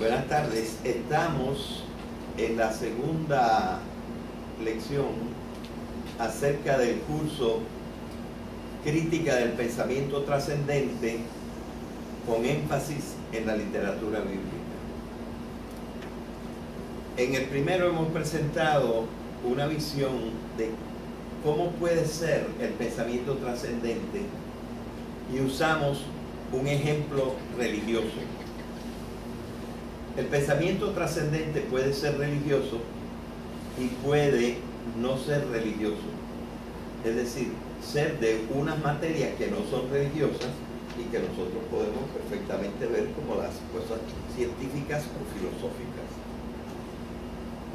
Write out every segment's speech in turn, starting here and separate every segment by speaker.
Speaker 1: Buenas tardes. Estamos en la segunda lección acerca del curso Crítica del Pensamiento Trascendente con énfasis en la literatura bíblica. En el primero hemos presentado una visión de cómo puede ser el pensamiento trascendente y usamos un ejemplo religioso. El pensamiento trascendente puede ser religioso y puede no ser religioso. Es decir, ser de unas materias que no son religiosas y que nosotros podemos perfectamente ver como las cosas científicas o filosóficas.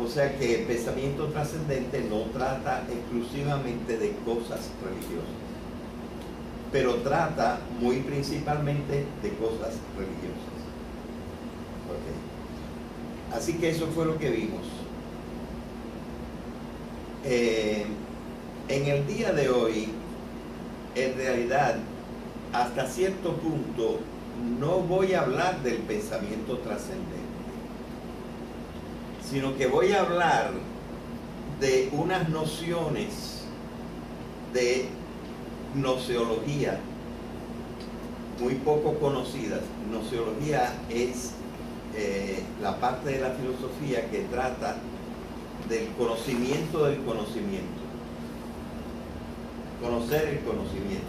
Speaker 1: O sea que el pensamiento trascendente no trata exclusivamente de cosas religiosas, pero trata muy principalmente de cosas religiosas. Okay. Así que eso fue lo que vimos. En el día de hoy, en realidad, hasta cierto punto, no voy a hablar del pensamiento trascendente, sino que voy a hablar de unas nociones de gnoseología muy poco conocidas. Gnoseología es la parte de la filosofía que trata del conocimiento del conocimiento, conocer el conocimiento.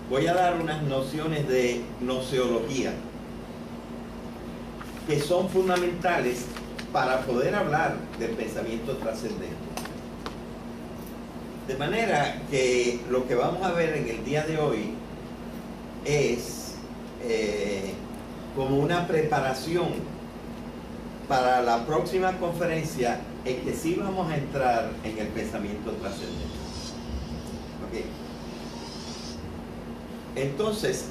Speaker 1: Voy a dar unas nociones de gnoseología que son fundamentales para poder hablar del pensamiento trascendente. De manera que lo que vamos a ver en el día de hoy es como una preparación para la próxima conferencia en que sí vamos a entrar en el pensamiento trascendente. Okay. Entonces,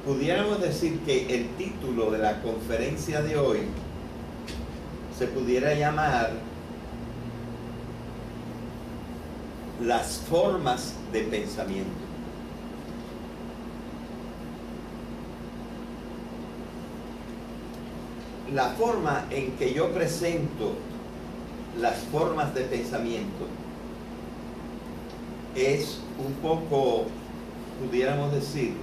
Speaker 1: pudiéramos decir que el título de la conferencia de hoy se pudiera llamar Las formas de pensamiento. La forma en que yo presento las formas de pensamiento es un poco, pudiéramos decir,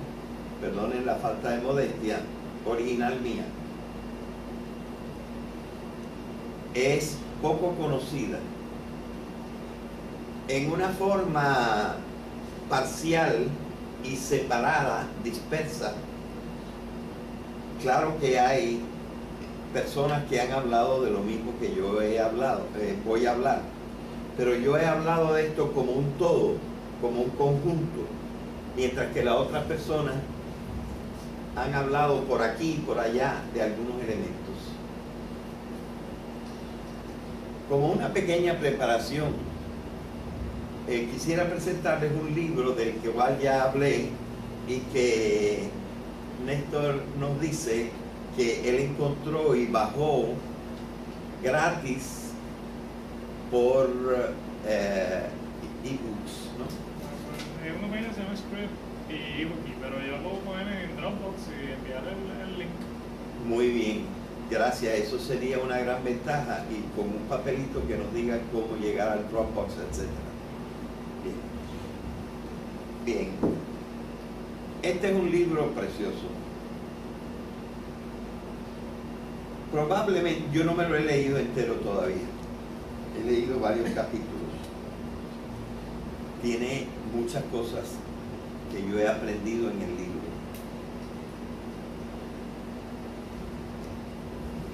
Speaker 1: perdonen la falta de modestia, original mía. Es poco conocida. En una forma parcial y separada, dispersa. Claro que hay personas que han hablado de lo mismo que yo he hablado, voy a hablar, pero yo he hablado de esto como un todo, como un conjunto, mientras que las otras personas han hablado por aquí y por allá de algunos elementos. Como una pequeña preparación, quisiera presentarles un libro del que igual ya hablé y que Néstor nos dice que él encontró y bajó gratis por ebooks, ¿no?
Speaker 2: Hay una página que se llama Script y eBookie, pero yo lo puedo poner en Dropbox y enviar el link. Muy
Speaker 1: bien, gracias. Eso sería una gran ventaja y con un papelito que nos diga cómo llegar al Dropbox, etc. Bien. Este es un libro precioso. Probablemente, yo no me lo he leído entero todavía. He leído varios capítulos. Tiene muchas cosas que yo he aprendido en el libro.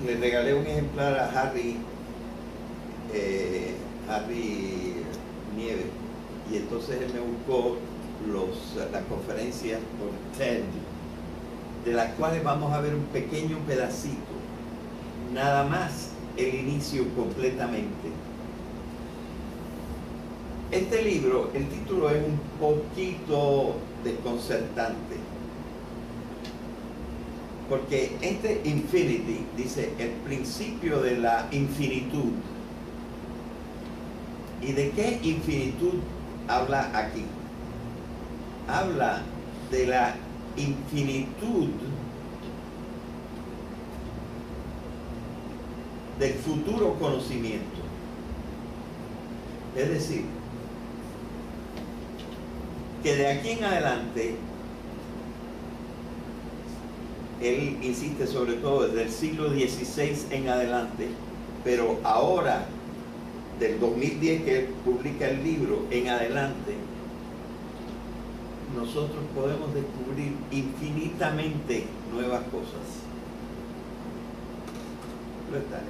Speaker 1: Le regalé un ejemplar a Harry Nieves, y entonces él me buscó las conferencias por TED, de las cuales vamos a ver un pequeño pedacito. Nada más el inicio completamente. Este libro, el título es un poquito desconcertante, porque este infinity dice el principio de la infinitud. ¿Y de qué infinitud habla aquí? Habla de la infinitud del futuro conocimiento. Es decir, que de aquí en adelante, él insiste sobre todo desde el siglo XVI en adelante, pero ahora, del 2010 que él publica el libro en adelante, nosotros podemos descubrir infinitamente nuevas cosas.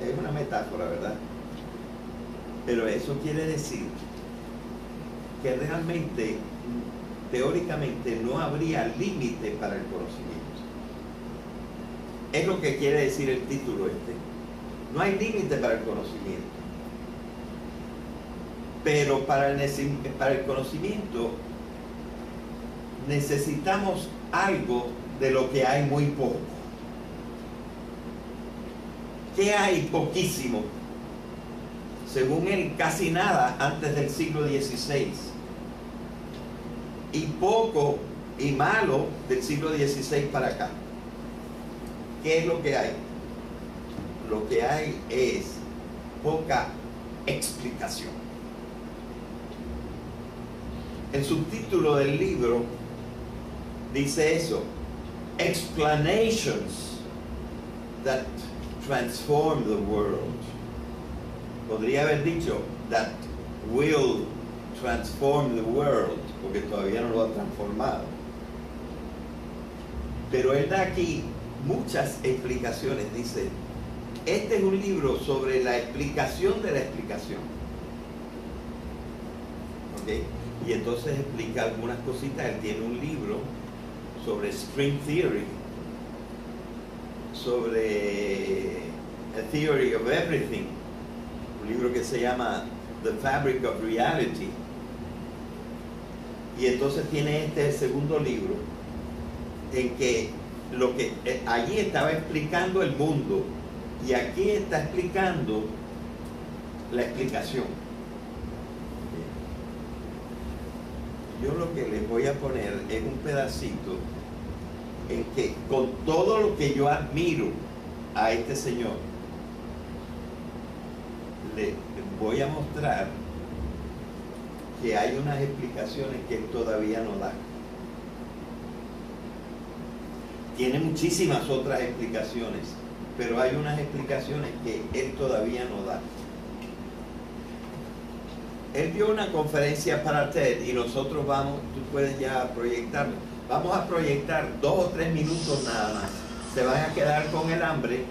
Speaker 1: Es una metáfora, ¿verdad? Pero eso quiere decir que realmente, teóricamente, no habría límite para el conocimiento. Es lo que quiere decir el título este. No hay límite para el conocimiento. Pero para el conocimiento necesitamos algo de lo que hay muy poco. ¿Qué hay? Poquísimo. Según él, casi nada antes del siglo XVI. Y poco y malo del siglo XVI para acá. ¿Qué es lo que hay? Lo que hay es poca explicación. El subtítulo del libro dice eso: Explanations that transform the world. Podría haber dicho that will transform the world, porque todavía no lo ha transformado. Pero él da aquí muchas explicaciones. Dice, este es un libro sobre la explicación de la explicación. ¿Ok? Y entonces explica algunas cositas. Él tiene un libro sobre string theory, sobre a theory of everything, un libro que se llama The Fabric of Reality. Y entonces tiene este segundo libro en que lo que allí estaba explicando el mundo y aquí está explicando la explicación. Yo lo que les voy a poner es un pedacito en que, con todo lo que yo admiro a este señor, le voy a mostrar que hay unas explicaciones que él todavía no da. Tiene muchísimas otras explicaciones, pero hay unas explicaciones que él todavía no da. Él dio una conferencia para TED y nosotros vamos, tú puedes ya proyectarlo. Vamos a proyectar 2 o 3 minutos nada más. Se van a quedar con el hambre,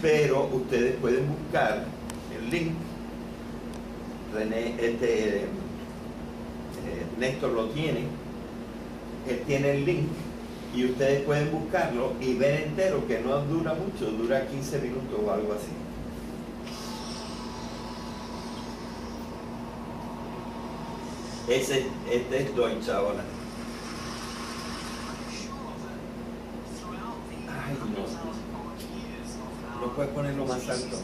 Speaker 1: pero ustedes pueden buscar el link. Néstor lo tiene. Él tiene el link y ustedes pueden buscarlo y ver entero, que no dura mucho, dura 15 minutos o algo así. Este es Deutsch ahora. Ay, no. No puedes ponerlo más alto.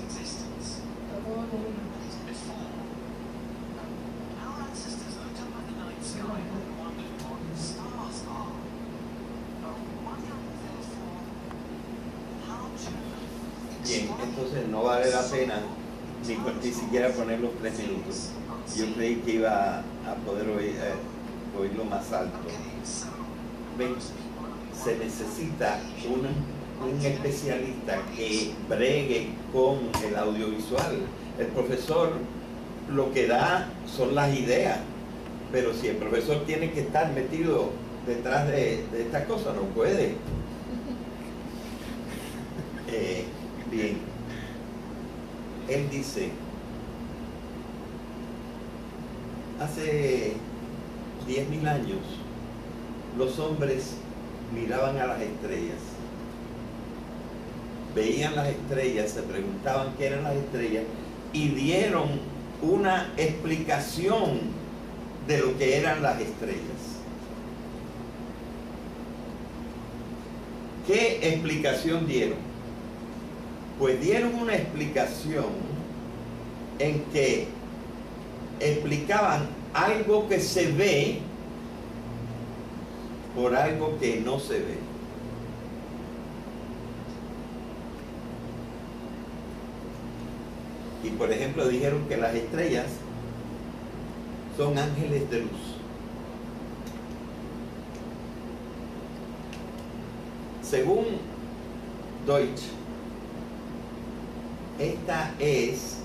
Speaker 1: Bien, entonces no vale la pena ni siquiera poner los 3 minutos. Yo creí que iba a poder oírlo más alto. ¿Ven? Se necesita un especialista que bregue con el audiovisual. El profesor lo que da son las ideas, pero si el profesor tiene que estar metido detrás de esta cosa, no puede. Bien, él dice, hace 10.000 años los hombres miraban a las estrellas, veían las estrellas, se preguntaban qué eran las estrellas y dieron una explicación de lo que eran las estrellas. ¿Qué explicación dieron? Pues dieron una explicación en que explicaban algo que se ve por algo que no se ve. Y por ejemplo dijeron que las estrellas son ángeles de luz. Según Deutsch, esta es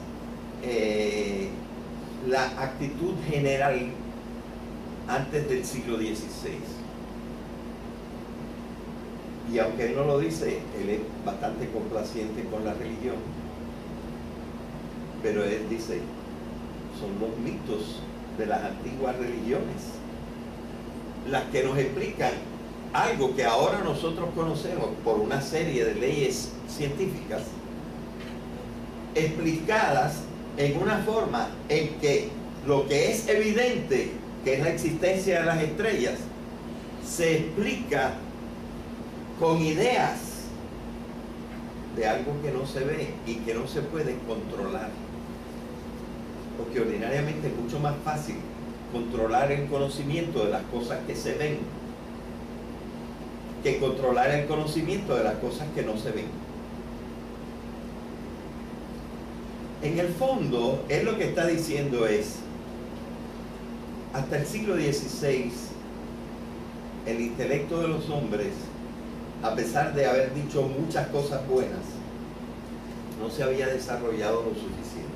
Speaker 1: la actitud general antes del siglo XVI. Y aunque él no lo dice, él es bastante complaciente con la religión, pero él dice, son los mitos de las antiguas religiones las que nos explican algo que ahora nosotros conocemos por una serie de leyes científicas explicadas en una forma en que lo que es evidente, que es la existencia de las estrellas, se explica con ideas de algo que no se ve y que no se puede controlar. Porque ordinariamente es mucho más fácil controlar el conocimiento de las cosas que se ven que controlar el conocimiento de las cosas que no se ven. En el fondo, él lo que está diciendo es, hasta el siglo XVI, el intelecto de los hombres, a pesar de haber dicho muchas cosas buenas, no se había desarrollado lo suficiente.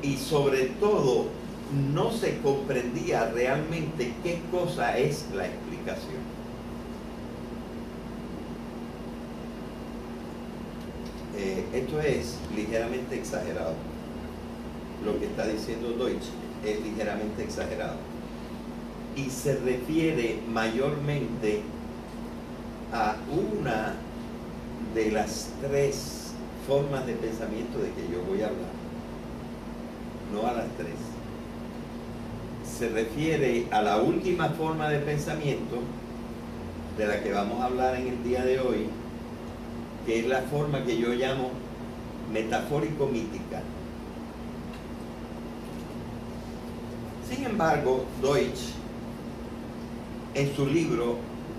Speaker 1: Y sobre todo, no se comprendía realmente qué cosa es la explicación. Esto es ligeramente exagerado. Lo que está diciendo Deutsch es ligeramente exagerado. Y se refiere mayormente a una de las tres formas de pensamiento de que yo voy a hablar. No a las tres. Se refiere a la última forma de pensamiento de la que vamos a hablar en el día de hoy, que es la forma que yo llamo metafórico-mítica. Sin embargo, Deutsch, en su libro,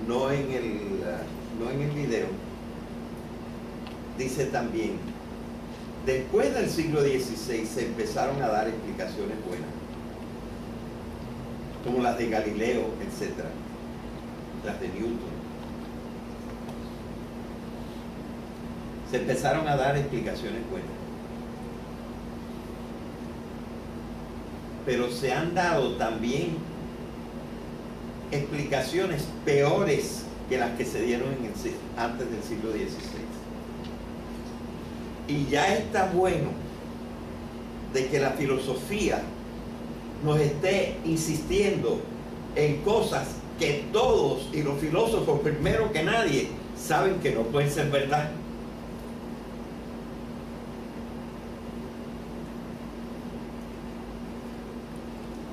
Speaker 1: no en el video, dice también, después del siglo XVI se empezaron a dar explicaciones buenas, como las de Galileo, etc., las de Newton. Se empezaron a dar explicaciones buenas. Pero se han dado también explicaciones peores que las que se dieron antes del siglo XVI. Y ya está bueno de que la filosofía nos esté insistiendo en cosas que todos, y los filósofos primero que nadie, saben que no pueden ser verdad.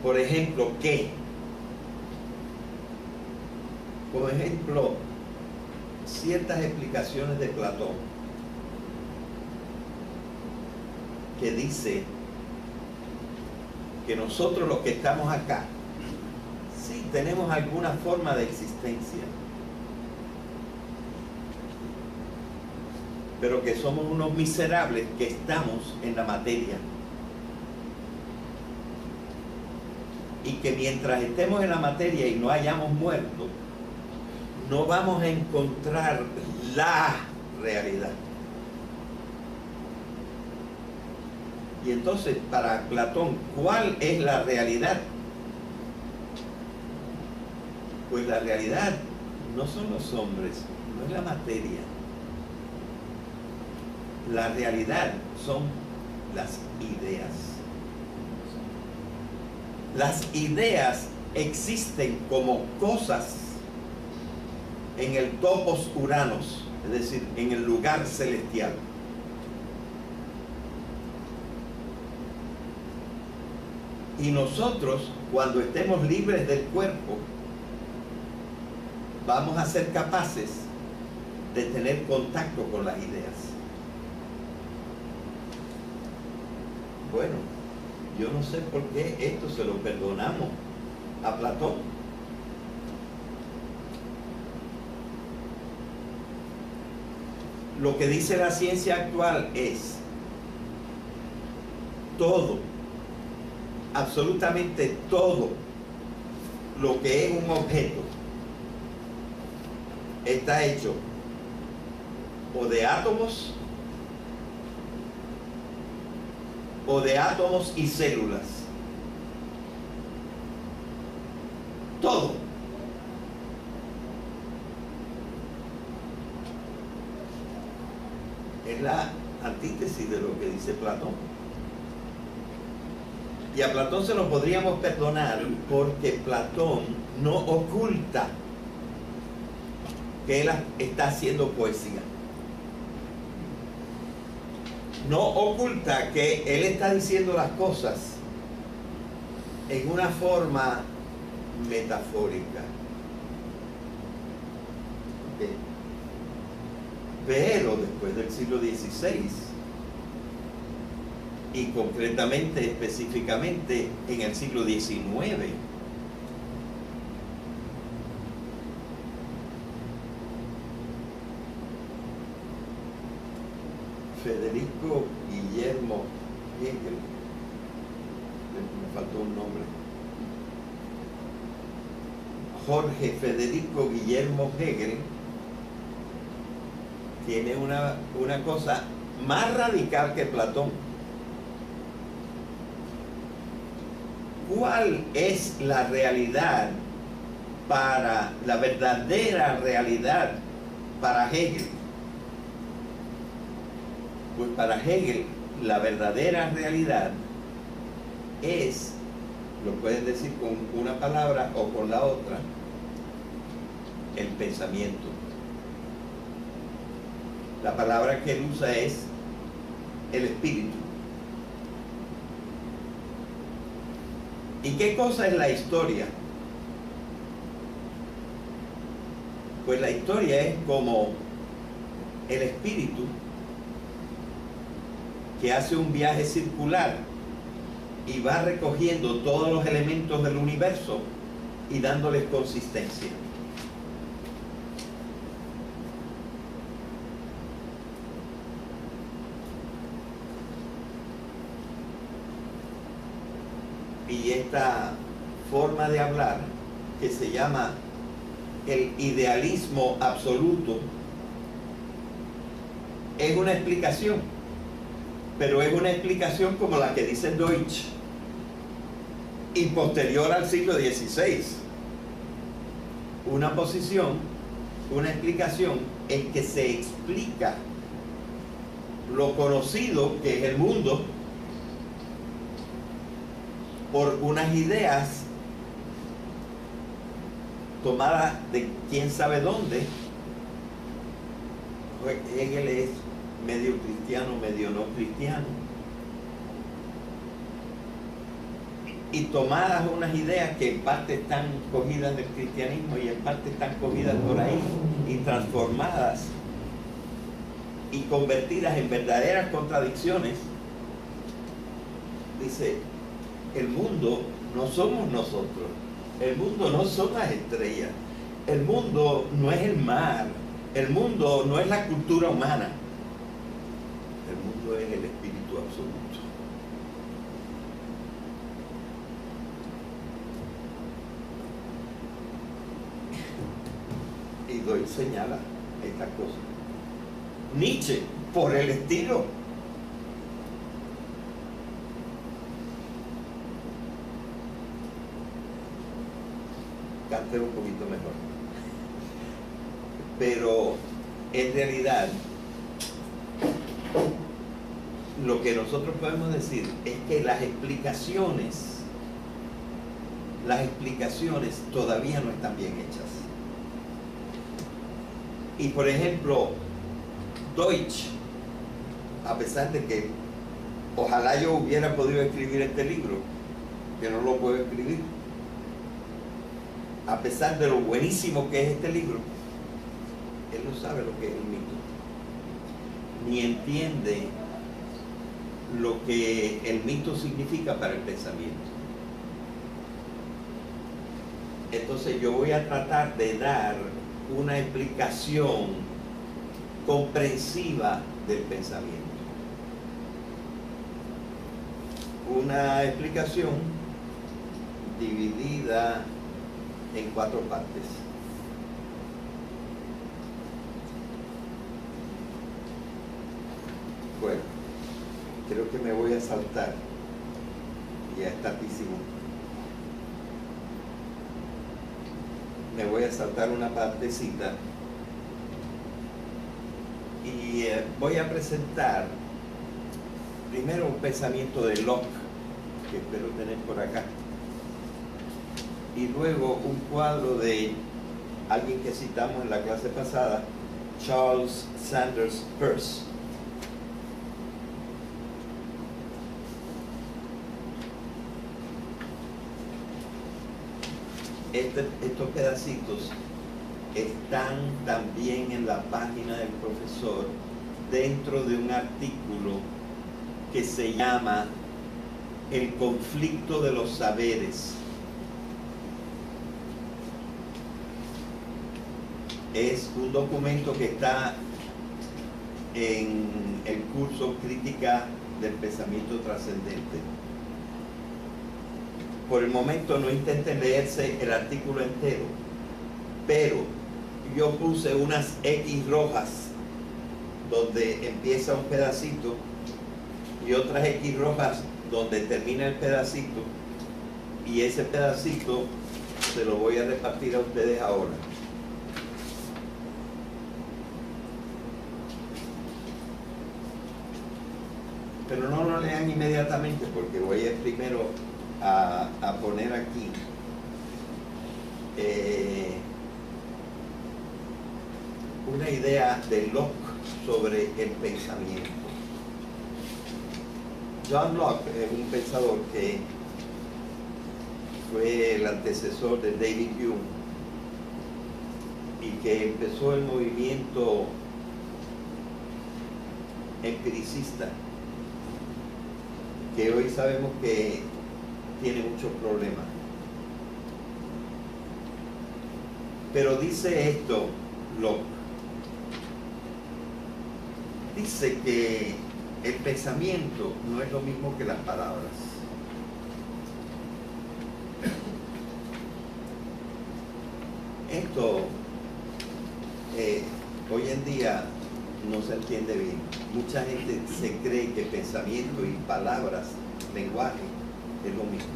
Speaker 1: Por ejemplo, ¿qué? Por ejemplo, ciertas explicaciones de Platón, que dice que nosotros los que estamos acá, sí tenemos alguna forma de existencia, pero que somos unos miserables que estamos en la materia. Y que mientras estemos en la materia y no hayamos muerto, no vamos a encontrar la realidad. Y entonces, para Platón, ¿cuál es la realidad? Pues la realidad no son los hombres, no es la materia. La realidad son las ideas. Las ideas existen como cosas en el topos uranos, es decir, en el lugar celestial. Y nosotros, cuando estemos libres del cuerpo, vamos a ser capaces de tener contacto con las ideas. Bueno, yo no sé por qué esto se lo perdonamos a Platón. lo que dice la ciencia actual es todo, absolutamente todo lo que es un objeto está hecho o de átomos y células. Todo. Es la antítesis de lo que dice Platón. Y a Platón se lo podríamos perdonar porque Platón no oculta que él está haciendo poesía. No oculta que él está diciendo las cosas en una forma metafórica. ¿Okay? Pero después del siglo XVI, y concretamente, específicamente en el siglo XIX, Federico Guillermo Hegel, me faltó un nombre, Jorge Federico Guillermo Hegel, tiene una cosa más radical que Platón. ¿Cuál es la realidad la verdadera realidad para Hegel? Pues para Hegel la verdadera realidad es, lo pueden decir con una palabra o con la otra, el pensamiento. La palabra que él usa es el espíritu. ¿Y qué cosa es la historia? Pues la historia es como el espíritu que hace un viaje circular y va recogiendo todos los elementos del universo y dándoles consistencia. Y esta forma de hablar, que se llama el idealismo absoluto, es una explicación, pero es una explicación como la que dice Deutsch, y posterior al siglo XVI. Una posición, una explicación en que se explica lo conocido que es el mundo por unas ideas tomadas de quién sabe dónde. Hegel es medio cristiano, medio no cristiano, y tomadas unas ideas que en parte están cogidas del cristianismo y en parte están cogidas por ahí y transformadas y convertidas en verdaderas contradicciones. Dice: el mundo no somos nosotros, el mundo no son las estrellas, el mundo no es el mar, el mundo no es la cultura humana, el mundo es el espíritu absoluto. Y Deutsch señala estas cosas. Nietzsche, por el estilo. Canté un poquito mejor. Pero en realidad lo que nosotros podemos decir es que las explicaciones todavía no están bien hechas. Y por ejemplo, Deutsch, a pesar de que ojalá yo hubiera podido escribir este libro, que no lo puedo escribir, a pesar de lo buenísimo que es este libro, él no sabe lo que es el mito, ni entiende lo que el mito significa para el pensamiento. Entonces yo voy a tratar de dar una explicación comprensiva del pensamiento. Una explicación dividida en 4 partes. Bueno, creo que me voy a saltar, ya es tardísimo. Me voy a saltar una partecita y voy a presentar primero un pensamiento de Locke, que espero tener por acá, y luego un cuadro de alguien que citamos en la clase pasada, Charles Sanders Peirce. Estos pedacitos están también en la página del profesor dentro de un artículo que se llama El conflicto de los saberes. Es un documento que está en el curso Crítica del Pensamiento Trascendente. Por el momento no intenten leerse el artículo entero, pero yo puse unas X rojas donde empieza un pedacito y otras X rojas donde termina el pedacito, y ese pedacito se lo voy a repartir a ustedes ahora. Pero no lo lean inmediatamente porque voy a primero a poner aquí una idea de Locke sobre el pensamiento. John Locke es un pensador que fue el antecesor de David Hume y que empezó el movimiento empiricista, que hoy sabemos que tiene muchos problemas. Pero dice esto Locke. Dice que el pensamiento no es lo mismo que las palabras. Esto hoy en día no se entiende bien. Mucha gente se cree que pensamiento y palabras, lenguaje, es lo mismo.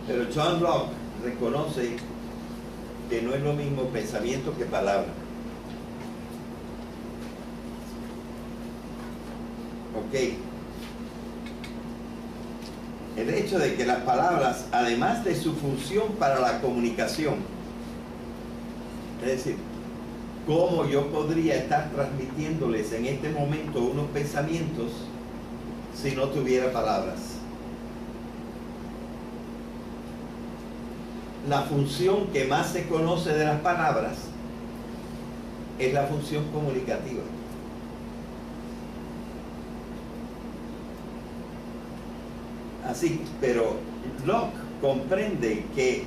Speaker 1: Pero John Locke reconoce que no es lo mismo pensamiento que palabra. Ok. El hecho de que las palabras, además de su función para la comunicación, es decir, cómo yo podría estar transmitiéndoles en este momento unos pensamientos si no tuviera palabras. La función que más se conoce de las palabras es la función comunicativa. Así, pero Locke comprende que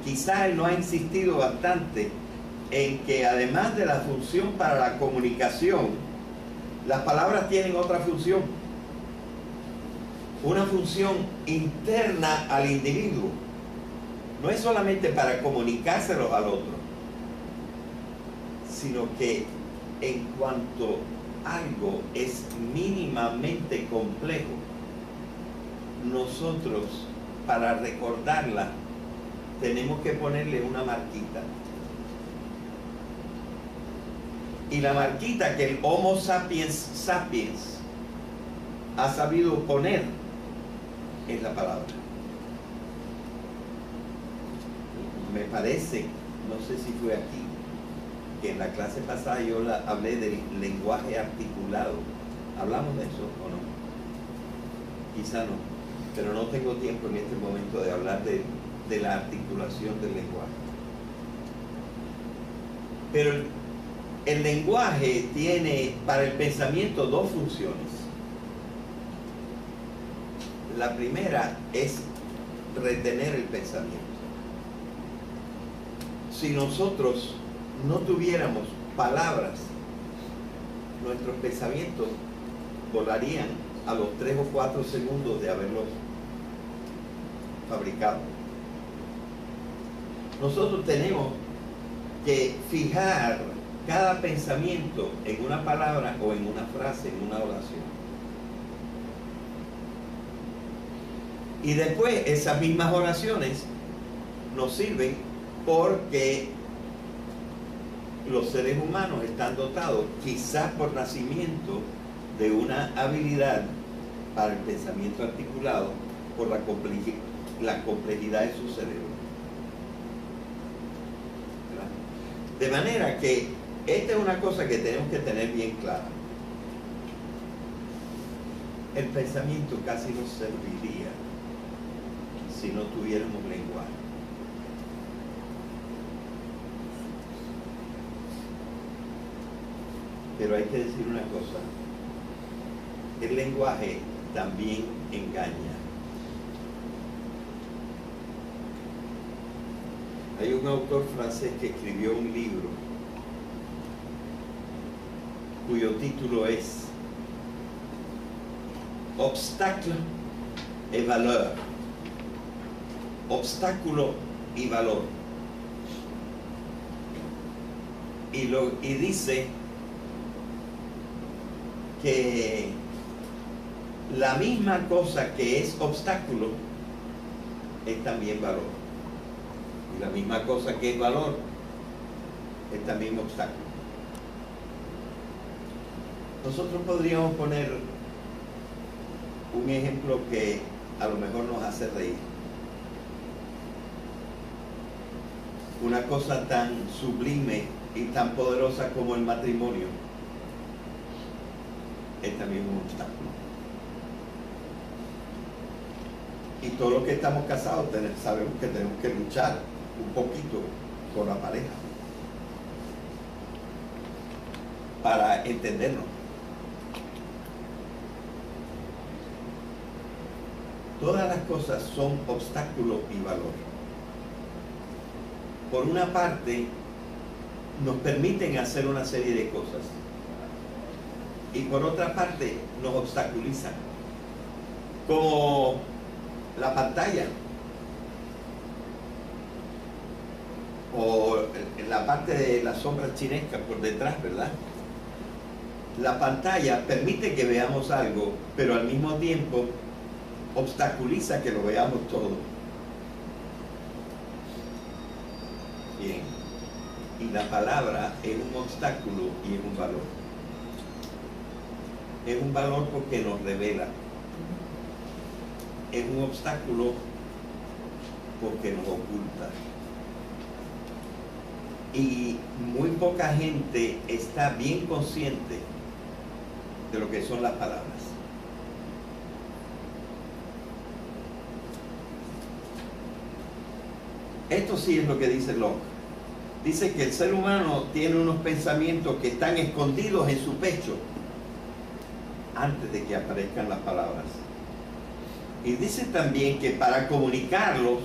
Speaker 1: quizá él no ha insistido bastante en que además de la función para la comunicación, las palabras tienen otra función, una función interna al individuo. No es solamente para comunicárselos al otro, sino que en cuanto algo es mínimamente complejo, nosotros para recordarla tenemos que ponerle una marquita. Y la marquita que el Homo sapiens sapiens ha sabido poner es la palabra. Me parece, no sé si fue aquí, que en la clase pasada yo hablé del lenguaje articulado. ¿Hablamos de eso o no? Quizá no, pero no tengo tiempo en este momento de hablar de la articulación del lenguaje. Pero el lenguaje tiene para el pensamiento dos funciones. La primera es retener el pensamiento. Si nosotros no tuviéramos palabras, nuestros pensamientos volarían a los 3 o 4 segundos de haberlos fabricado. Nosotros tenemos que fijar cada pensamiento en una palabra o en una frase, en una oración. Y después esas mismas oraciones nos sirven porque los seres humanos están dotados, quizás por nacimiento, de una habilidad para el pensamiento articulado por la complejidad de su cerebro. ¿Verdad? De manera que esta es una cosa que tenemos que tener bien clara. El pensamiento casi no serviría si no tuviéramos lenguaje. Pero hay que decir una cosa, el lenguaje también engaña. Hay un autor francés que escribió un libro cuyo título es Obstacle et valeur. Obstáculo y valor. Y dice que la misma cosa que es obstáculo es también valor. Y la misma cosa que es valor es también obstáculo. Nosotros podríamos poner un ejemplo que a lo mejor nos hace reír. Una cosa tan sublime y tan poderosa como el matrimonio es también un obstáculo. Y todos los que estamos casados sabemos que tenemos que luchar un poquito con la pareja para entendernos. Todas las cosas son obstáculo y valor. Por una parte, nos permiten hacer una serie de cosas. Y por otra parte, nos obstaculizan. Como la pantalla. O la parte de la sombra chinesca por detrás, ¿verdad? La pantalla permite que veamos algo, pero al mismo tiempo obstaculiza que lo veamos todo. Bien. Y la palabra es un obstáculo y es un valor. Es un valor porque nos revela. Es un obstáculo porque nos oculta. Y muy poca gente está bien consciente de lo que son las palabras. Esto sí es lo que dice Locke. Dice que el ser humano tiene unos pensamientos que están escondidos en su pecho antes de que aparezcan las palabras. Y dice también que para comunicarlos,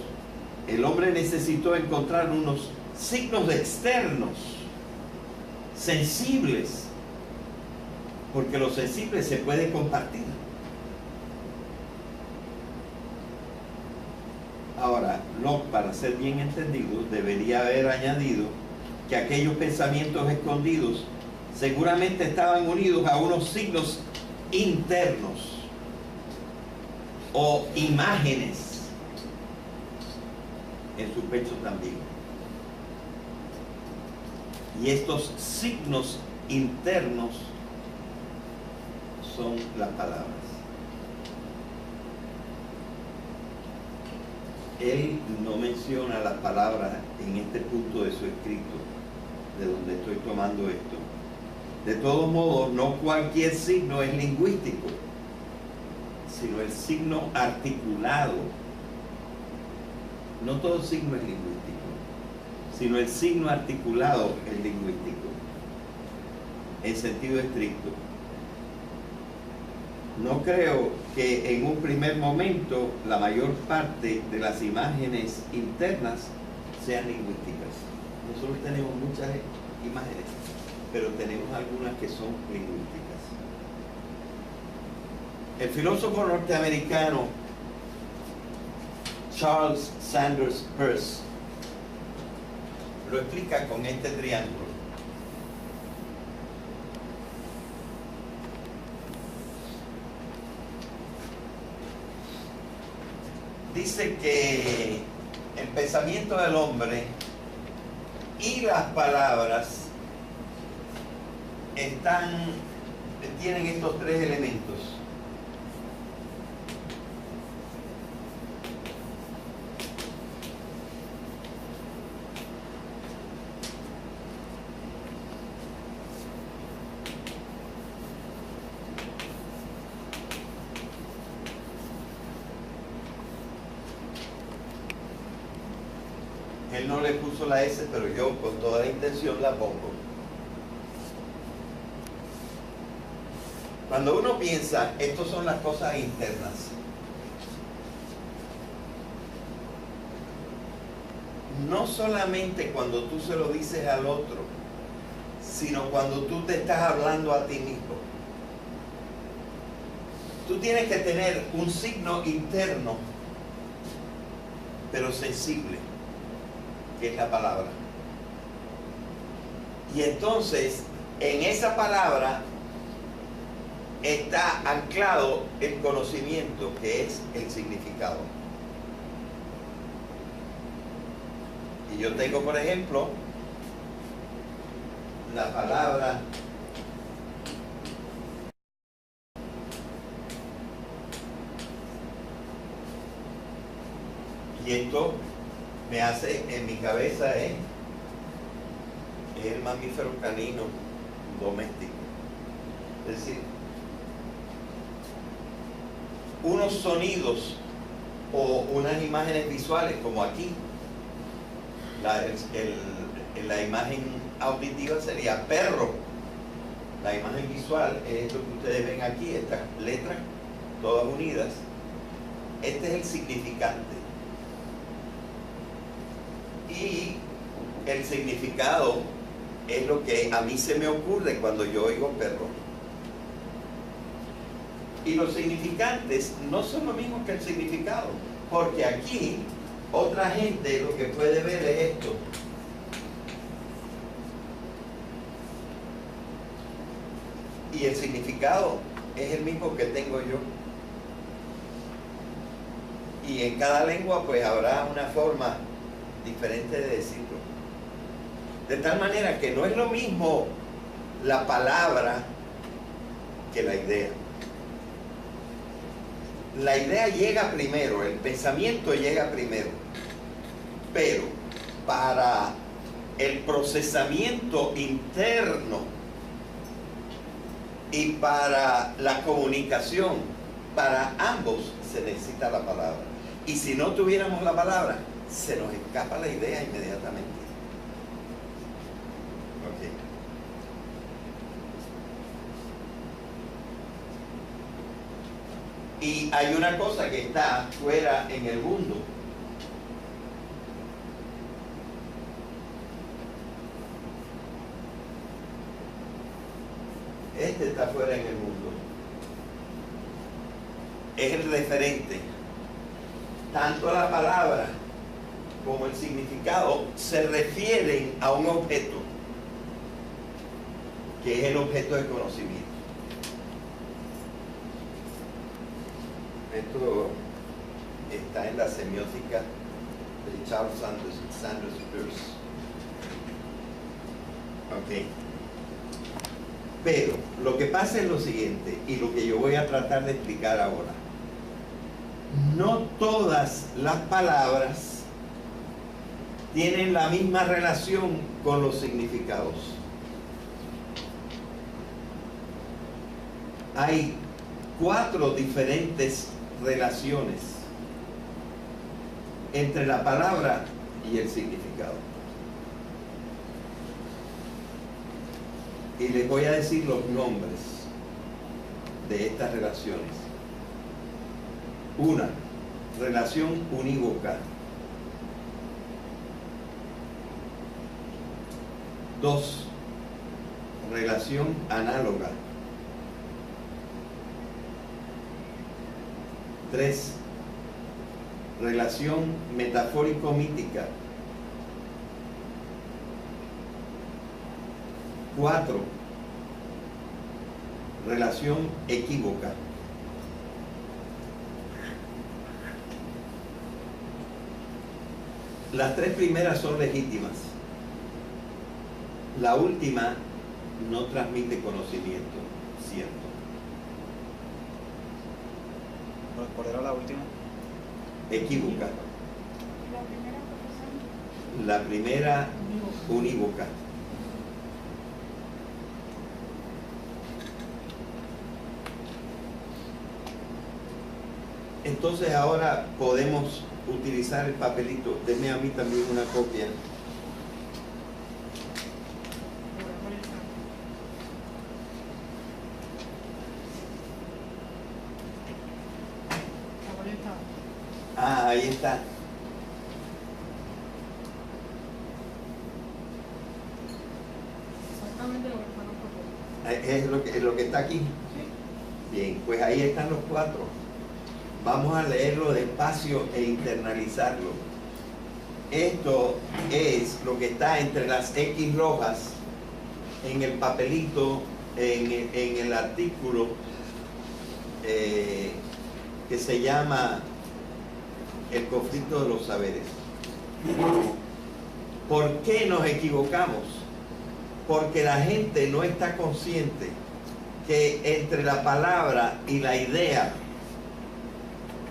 Speaker 1: el hombre necesitó encontrar unos signos externos, sensibles, porque lo sensible se puede compartir. Ahora, Locke, para ser bien entendido, debería haber añadido que aquellos pensamientos escondidos seguramente estaban unidos a unos signos internos o imágenes en su pecho también. Y estos signos internos son las palabras. Él no menciona las palabras en este punto de su escrito, de donde estoy tomando esto. De todos modos, no cualquier signo es lingüístico, sino el signo articulado. No todo signo es lingüístico, sino el signo articulado es lingüístico, en sentido estricto. No creo que en un primer momento la mayor parte de las imágenes internas sean lingüísticas. Nosotros tenemos muchas imágenes, pero tenemos algunas que son lingüísticas. El filósofo norteamericano Charles Sanders Peirce lo explica con este triángulo. Dice que el pensamiento del hombre y las palabras tienen estos tres elementos. Él no le puso la S, pero yo con toda la intención la pongo. Cuando uno piensa, estas son las cosas internas. No solamente cuando tú se lo dices al otro, sino cuando tú te estás hablando a ti mismo. Tú tienes que tener un signo interno, pero sensible, que es la palabra. Y entonces, en esa palabra está anclado el conocimiento, que es el significado. Y yo tengo, por ejemplo, la palabra y esto me hace, en mi cabeza es el mamífero canino doméstico. Es decir, unos sonidos o unas imágenes visuales, como aquí, la imagen auditiva sería perro. La imagen visual es esto que ustedes ven aquí, estas letras todas unidas. Este es el significante. Y el significado es lo que a mí se me ocurre cuando yo oigo perro. Y los significantes no son lo mismo que el significado, porque aquí otra gente lo que puede ver es esto. Y el significado es el mismo que tengo yo. Y en cada lengua pues habrá una forma diferente de decirlo. De tal manera que no es lo mismo la palabra que la idea. La idea llega primero, el pensamiento llega primero, pero para el procesamiento interno y para la comunicación, para ambos se necesita la palabra. Y si no tuviéramos la palabra, se nos escapa la idea inmediatamente. Okay. Y hay una cosa que está fuera en el mundo. Este está fuera en el mundo. Es el referente. Tanto la palabra como el significado se refieren a un objeto, que es el objeto de conocimiento. Esto está en la semiótica de Charles Sanders Peirce. Ok. Pero lo que pasa es lo siguiente, y lo que yo voy a tratar de explicar ahora. No todas las palabras tienen la misma relación con los significados. Hay 4 diferentes relaciones entre la palabra y el significado. Y les voy a decir los nombres de estas relaciones. 1. Relación unívoca. 2. relación análoga. 3, relación metafórico-mítica. 4, relación equívoca. Las 3 primeras son legítimas. La última no transmite conocimiento, ¿cierto?
Speaker 3: ¿Cuál era la última?
Speaker 1: Equívoca.
Speaker 4: La primera, profesor.
Speaker 1: La primera, unívoca. Entonces ahora podemos utilizar el papelito. Denme a mí también una copia. Ah, ahí está.
Speaker 4: Exactamente lo que está en los papeles.
Speaker 1: Es lo que está aquí.
Speaker 4: Sí.
Speaker 1: Bien, pues ahí están los 4. Vamos a leerlo despacio e internalizarlo. Esto es lo que está entre las X rojas en el papelito, en el artículo que se llama El conflicto de los saberes. ¿Por qué nos equivocamos? Porque la gente no está consciente que entre la palabra y la idea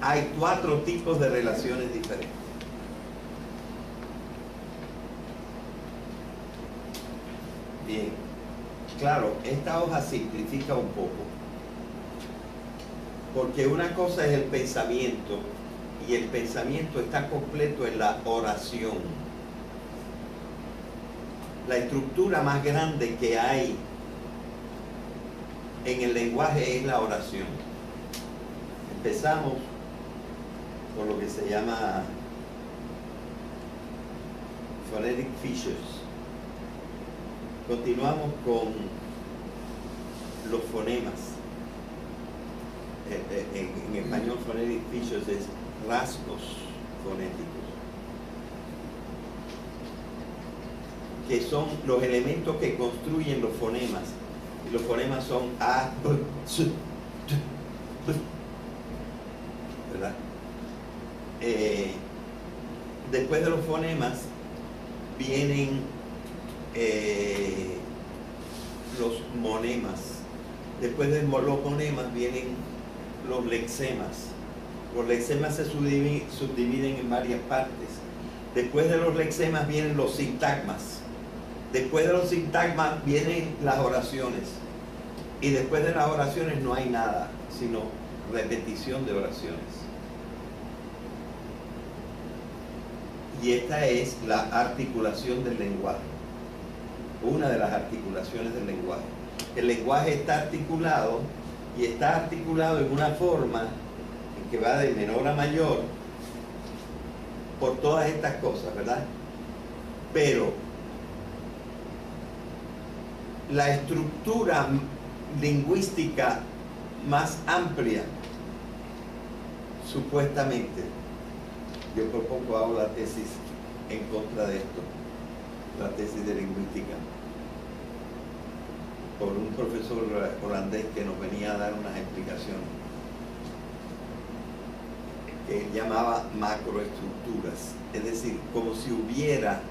Speaker 1: hay 4 tipos de relaciones diferentes. Bien, claro, esta hoja simplifica un poco, porque una cosa es el pensamiento, y el pensamiento está completo en la oración. La estructura más grande que hay en el lenguaje es la oración. Empezamos por lo que se llama phonetic features. Continuamos con los fonemas. En español, phonetic features es rasgos fonéticos, que son los elementos que construyen los fonemas. Y los fonemas son A, B, S, T, B, ¿verdad? Después de los fonemas vienen los monemas. Después de los monemas vienen los lexemas. Los lexemas se subdividen en varias partes. Después de los lexemas vienen los sintagmas. Después de los sintagmas vienen las oraciones. Y después de las oraciones no hay nada, sino repetición de oraciones. Y esta es la articulación del lenguaje. Una de las articulaciones del lenguaje. El lenguaje está articulado, y está articulado en una forma en que va de menor a mayor por todas estas cosas, ¿verdad? Pero la estructura lingüística más amplia, supuestamente, yo por poco hago la tesis en contra de esto, la tesis de lingüística, por un profesor holandés que nos venía a dar unas explicaciones que él llamaba macroestructuras, es decir, como si hubiera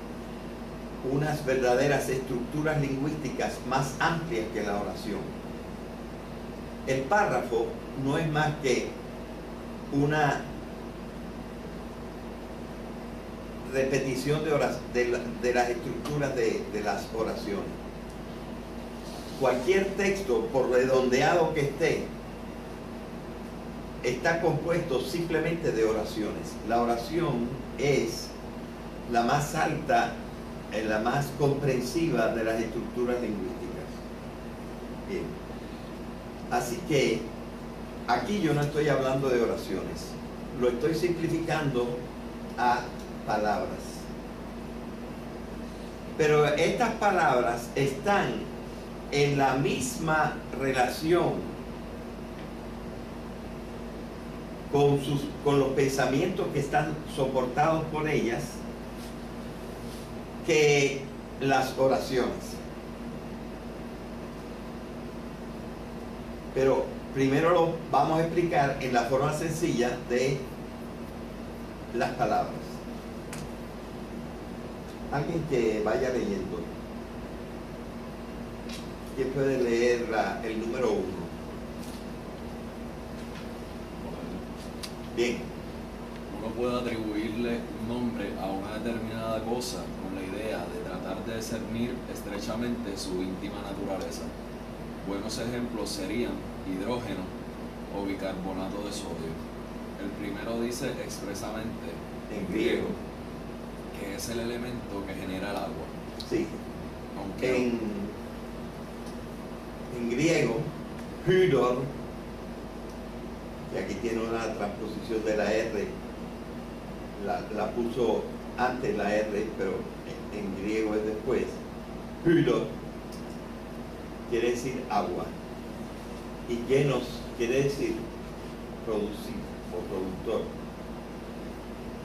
Speaker 1: unas verdaderas estructuras lingüísticas más amplias que la oración. El párrafo no es más que una repetición de las estructuras de las oraciones. Cualquier texto, por redondeado que esté, está compuesto simplemente de oraciones. La oración es la más alta, la más comprensiva de las estructuras lingüísticas. Bien. Así que aquí yo no estoy hablando de oraciones, lo estoy simplificando a palabras. Pero estas palabras están en la misma relación con los pensamientos que están soportados por ellas que las oraciones. Pero primero lo vamos a explicar en la forma sencilla de las palabras. Alguien que vaya leyendo. ¿Quién puede leer el número 1? Bien.
Speaker 5: Uno puede atribuirle un nombre a una determinada cosa con la idea de tratar de discernir estrechamente su íntima naturaleza. Buenos ejemplos serían hidrógeno o bicarbonato de sodio. El primero dice expresamente,
Speaker 1: En griego.
Speaker 5: que es el elemento que genera el agua.
Speaker 1: Sí.
Speaker 5: Aunque
Speaker 1: En griego, hydor, que aquí tiene una transposición de la R, la puso antes la R, pero en griego es después. Hydor quiere decir agua, y genos quiere decir producir o productor.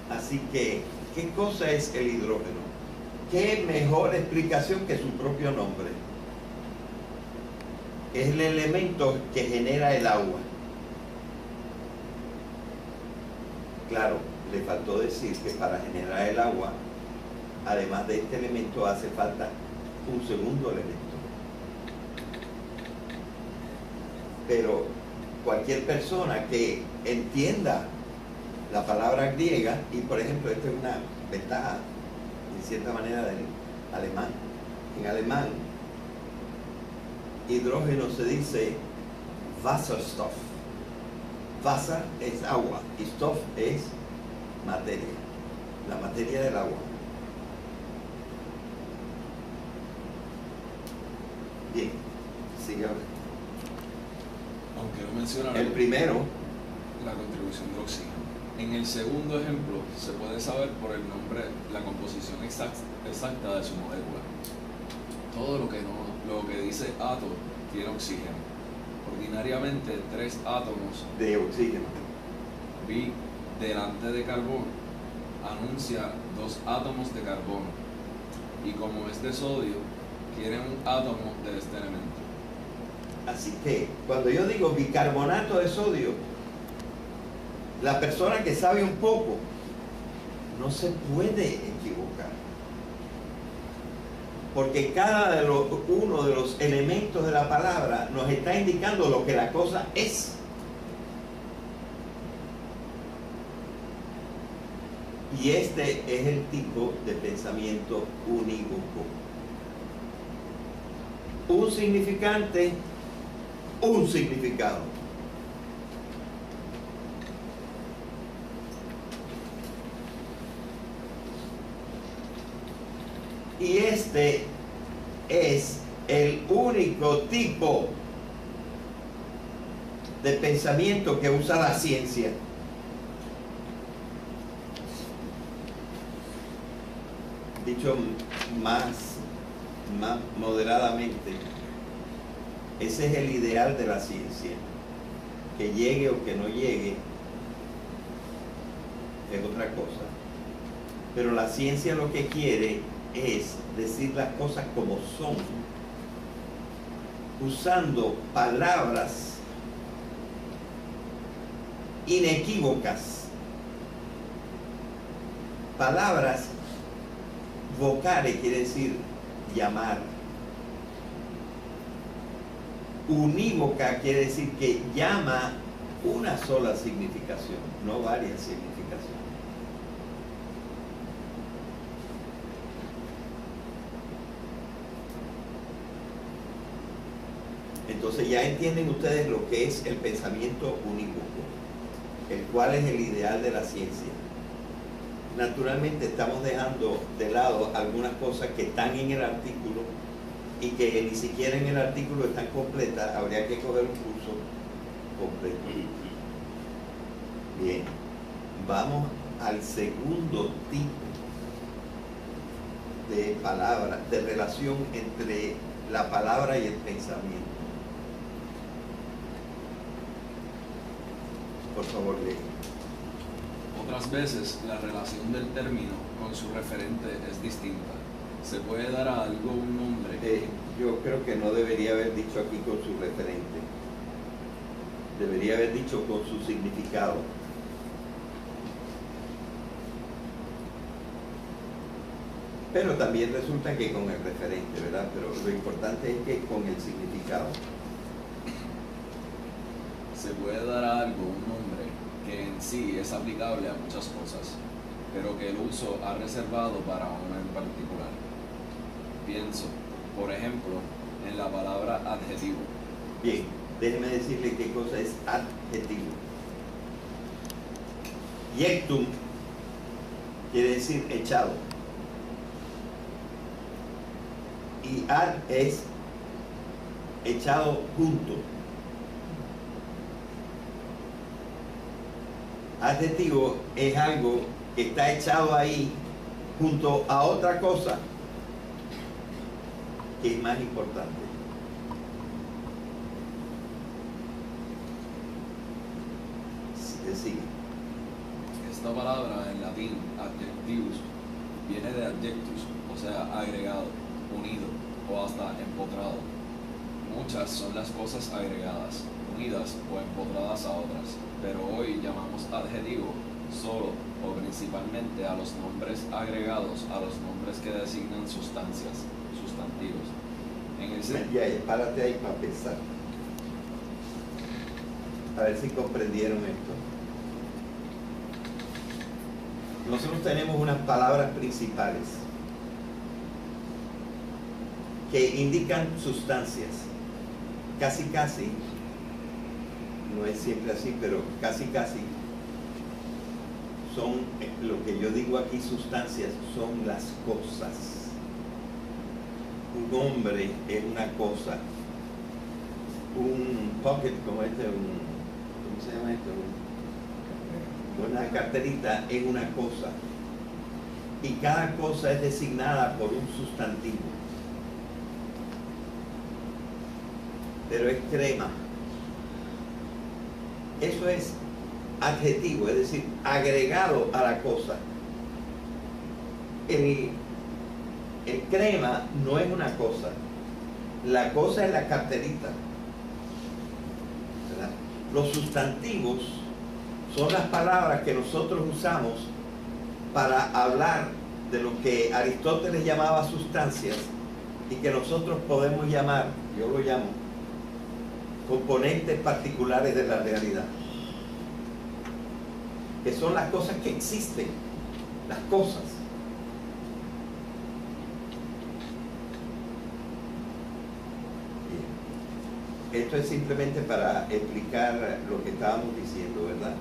Speaker 1: Así que, ¿qué cosa es el hidrógeno? ¿Qué mejor explicación que su propio nombre? Es el elemento que genera el agua. Claro, le faltó decir que para generar el agua, además de este elemento, hace falta un segundo elemento. Pero cualquier persona que entienda la palabra griega, y por ejemplo, esta es una ventaja, en cierta manera, del alemán. En alemán, hidrógeno se dice Wasserstoff. Wasser es agua y Stoff es materia, la materia del agua. Bien, sigue ahora.
Speaker 5: aunque no menciona
Speaker 1: El primero,
Speaker 5: la contribución de oxígeno. En el segundo ejemplo se puede saber por el nombre la composición exacta de su molécula. Todo lo que dice átomo tiene oxígeno. Ordinariamente 3 átomos
Speaker 1: de oxígeno.
Speaker 5: B delante de carbono anuncia 2 átomos de carbono, y como es de sodio quiere un átomo de este elemento.
Speaker 1: Así que cuando yo digo bicarbonato de sodio, la persona que sabe un poco no se puede equivocar, porque uno de los elementos de la palabra nos está indicando lo que la cosa es. Y este es el tipo de pensamiento unívoco. Un significante, un significado. Y este es el único tipo de pensamiento que usa la ciencia. Dicho más moderadamente, ese es el ideal de la ciencia. Que llegue o que no llegue es otra cosa. Pero la ciencia lo que quiere es decir las cosas como son, usando palabras inequívocas, palabras vocales, quiere decir llamar. Unívoca quiere decir que llama una sola significación, no varias significaciones. Entonces ya entienden ustedes lo que es el pensamiento unívoco, el cual es el ideal de la ciencia. Naturalmente estamos dejando de lado algunas cosas que están en el artículo y que ni siquiera en el artículo están completas. Habría que coger un curso completo. Bien, vamos al segundo tipo de palabra, de relación entre la palabra y el pensamiento. Por favor, lee.
Speaker 5: Otras veces, la relación del término con su referente es distinta. Se puede dar a algo un nombre.
Speaker 1: Yo creo que no debería haber dicho aquí con su referente. Debería haber dicho con su significado. Pero también resulta que con el referente, ¿verdad? Pero lo importante es que con el significado.
Speaker 5: Se puede dar a algo un nombre que en sí es aplicable a muchas cosas, pero que el uso ha reservado para una en particular. Pienso, por ejemplo, en la palabra adjetivo.
Speaker 1: Bien, déjeme decirle qué cosa es adjetivo. Iectum quiere decir echado. Y ad es echado junto. Adjetivo es algo que está echado ahí junto a otra cosa que es más importante. Sigue.
Speaker 5: Esta palabra en latín, adjectivus, viene de adjectus, o sea, agregado, unido o hasta empotrado. Muchas son las cosas agregadas, unidas o empotradas a otras, pero hoy llamamos adjetivo solo o principalmente a los nombres agregados a los nombres que designan sustancias, sustantivos.
Speaker 1: Ya, párate ahí para pensar. A ver si comprendieron esto. Nosotros tenemos unas palabras principales que indican sustancias. Casi, no es siempre así, pero casi, son lo que yo digo aquí sustancias, son las cosas. Un hombre es una cosa. Un pocket como este, ¿cómo se llama esto? Una carterita es una cosa. Y cada cosa es designada por un sustantivo. Pero es crema. Eso es adjetivo, es decir, agregado a la cosa. El crema no es una cosa. La cosa es la carterita. ¿Verdad? Los sustantivos son las palabras que nosotros usamos para hablar de lo que Aristóteles llamaba sustancias y que nosotros podemos llamar, yo lo llamo, componentes particulares de la realidad, que son las cosas que existen, las cosas. Bien. Esto es simplemente para explicar lo que estábamos diciendo, ¿verdad?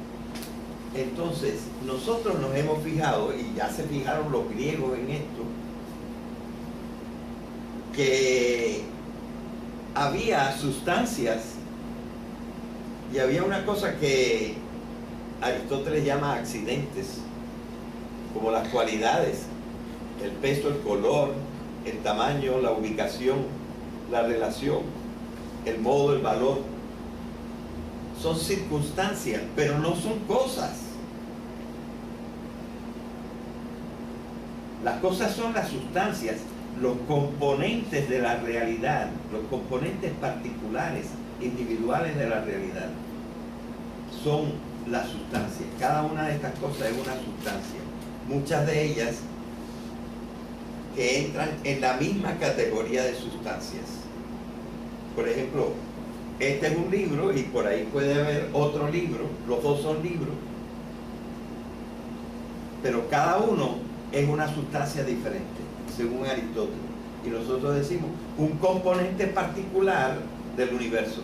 Speaker 1: Entonces, nosotros nos hemos fijado, y ya se fijaron los griegos en esto, que había sustancias y había una cosa que Aristóteles llama accidentes, como las cualidades, el peso, el color, el tamaño, la ubicación, la relación, el modo, el valor. Son circunstancias, pero no son cosas. Las cosas son las sustancias, los componentes de la realidad, los componentes particulares, individuales de la realidad, son las sustancias. Cada una de estas cosas es una sustancia. Muchas de ellas que entran en la misma categoría de sustancias. Por ejemplo, este es un libro y por ahí puede haber otro libro, los dos son libros, pero cada uno es una sustancia diferente, según Aristóteles. Y nosotros decimos un componente particular del universo,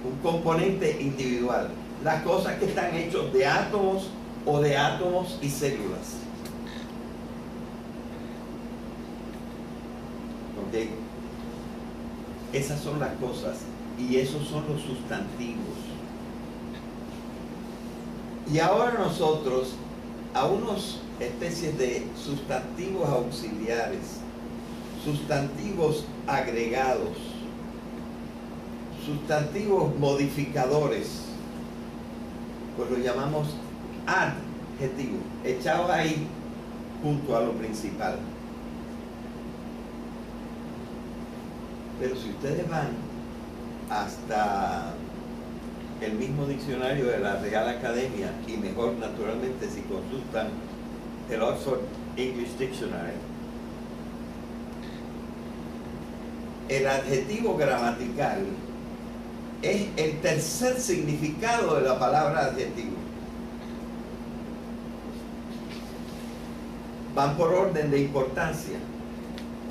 Speaker 1: un componente individual, las cosas que están hechas de átomos o de átomos y células. ¿Ok? Esas son las cosas y esos son los sustantivos. Y ahora nosotros, a unas especies de sustantivos auxiliares, sustantivos agregados, sustantivos modificadores, pues lo llamamos adjetivos, echados ahí junto a lo principal. Pero si ustedes van hasta el mismo diccionario de la Real Academia, y mejor naturalmente si consultan el Oxford English Dictionary, el adjetivo gramatical es el tercer significado de la palabra adjetivo. Van por orden de importancia.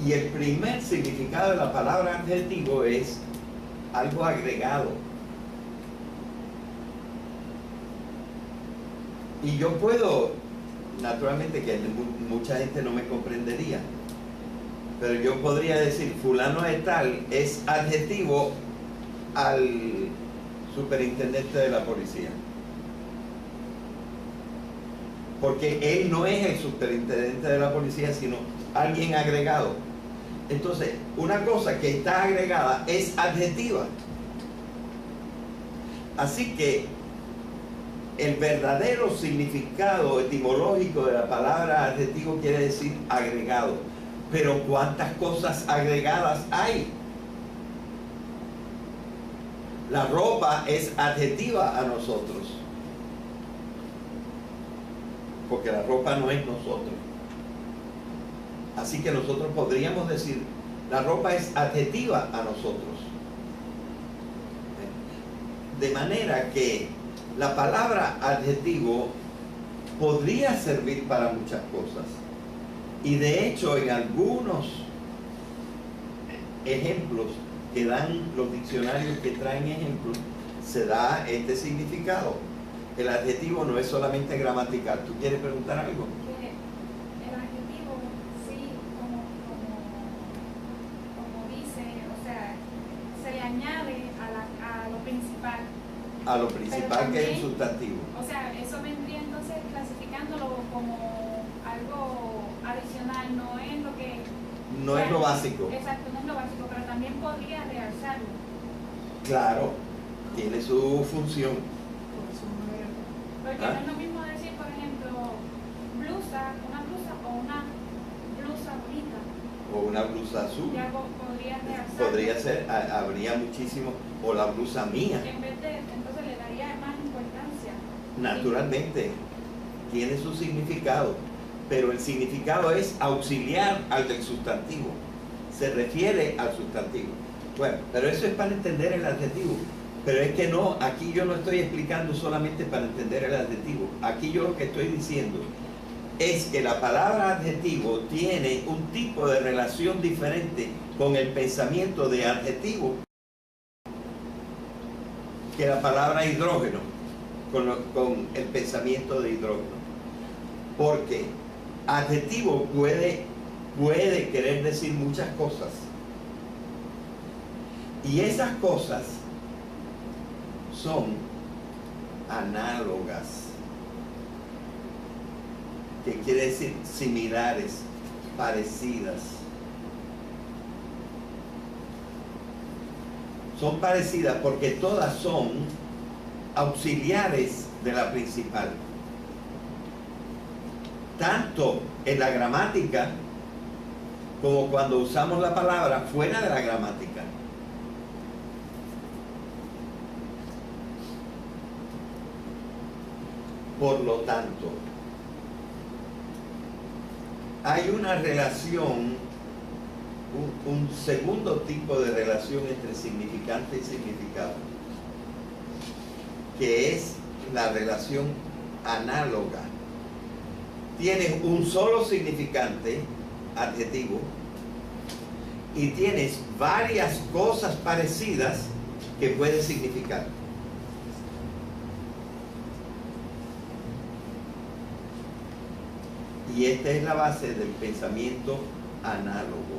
Speaker 1: Y el primer significado de la palabra adjetivo es algo agregado. Y yo puedo, naturalmente que mucha gente no me comprendería, pero yo podría decir, fulano de tal es adjetivo al superintendente de la policía. Porque él no es el superintendente de la policía, sino alguien agregado. Entonces, una cosa que está agregada es adjetiva. Así que el verdadero significado etimológico de la palabra adjetivo quiere decir agregado. Pero ¿cuántas cosas agregadas hay? La ropa es adjetiva a nosotros, porque la ropa no es nosotros. Así que nosotros podríamos decir, la ropa es adjetiva a nosotros. De manera que la palabra adjetivo podría servir para muchas cosas. Y de hecho, en algunos ejemplos que dan los diccionarios que traen ejemplos, se da este significado. El adjetivo no es solamente gramatical. ¿Tú quieres preguntar algo?
Speaker 6: El adjetivo, sí, como dice, o sea, se le añade a lo principal.
Speaker 1: A lo principal también, que es el sustantivo.
Speaker 6: O sea, eso vendría entonces clasificándolo como algo adicional, no es lo que...
Speaker 1: No, o sea, es lo básico.
Speaker 6: Exacto, no es lo básico, pero también podría realzarlo.
Speaker 1: Claro, tiene su función.
Speaker 6: Porque no es lo mismo decir, por ejemplo, una blusa o una blusa bonita.
Speaker 1: O una blusa azul.
Speaker 6: Ya podría realzar.
Speaker 1: Podría ser, habría muchísimo, o la blusa mía.
Speaker 6: En vez de, entonces le daría más importancia.
Speaker 1: Naturalmente, tiene su significado, pero el significado es auxiliar al del sustantivo. Se refiere al sustantivo. Bueno, pero eso es para entender el adjetivo. Pero es que no, aquí yo no estoy explicando solamente para entender el adjetivo. Aquí yo lo que estoy diciendo es que la palabra adjetivo tiene un tipo de relación diferente con el pensamiento de adjetivo que la palabra hidrógeno, con el pensamiento de hidrógeno. Porque adjetivo puede querer decir muchas cosas. Y esas cosas son análogas, que quiere decir similares, parecidas. Son parecidas porque todas son auxiliares de la principal. Tanto en la gramática como cuando usamos la palabra fuera de la gramática. Por lo tanto, hay una relación, un segundo tipo de relación entre significante y significado, que es la relación análoga. Tienes un solo significante, adjetivo, y tienes varias cosas parecidas que pueden significar. Y esta es la base del pensamiento análogo.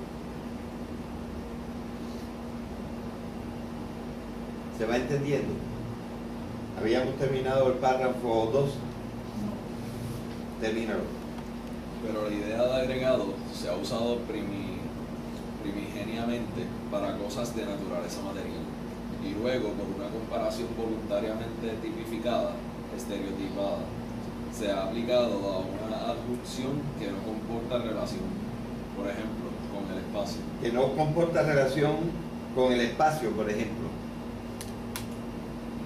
Speaker 1: ¿Se va entendiendo? Habíamos terminado el párrafo 2. Termínalo.
Speaker 5: Pero la idea de agregado se ha usado primigeniamente para cosas de naturaleza material, y luego por una comparación voluntariamente tipificada, estereotipada, se ha aplicado a una adjunción que no comporta relación, por ejemplo, con el espacio.
Speaker 1: Que no comporta relación con el espacio, por ejemplo.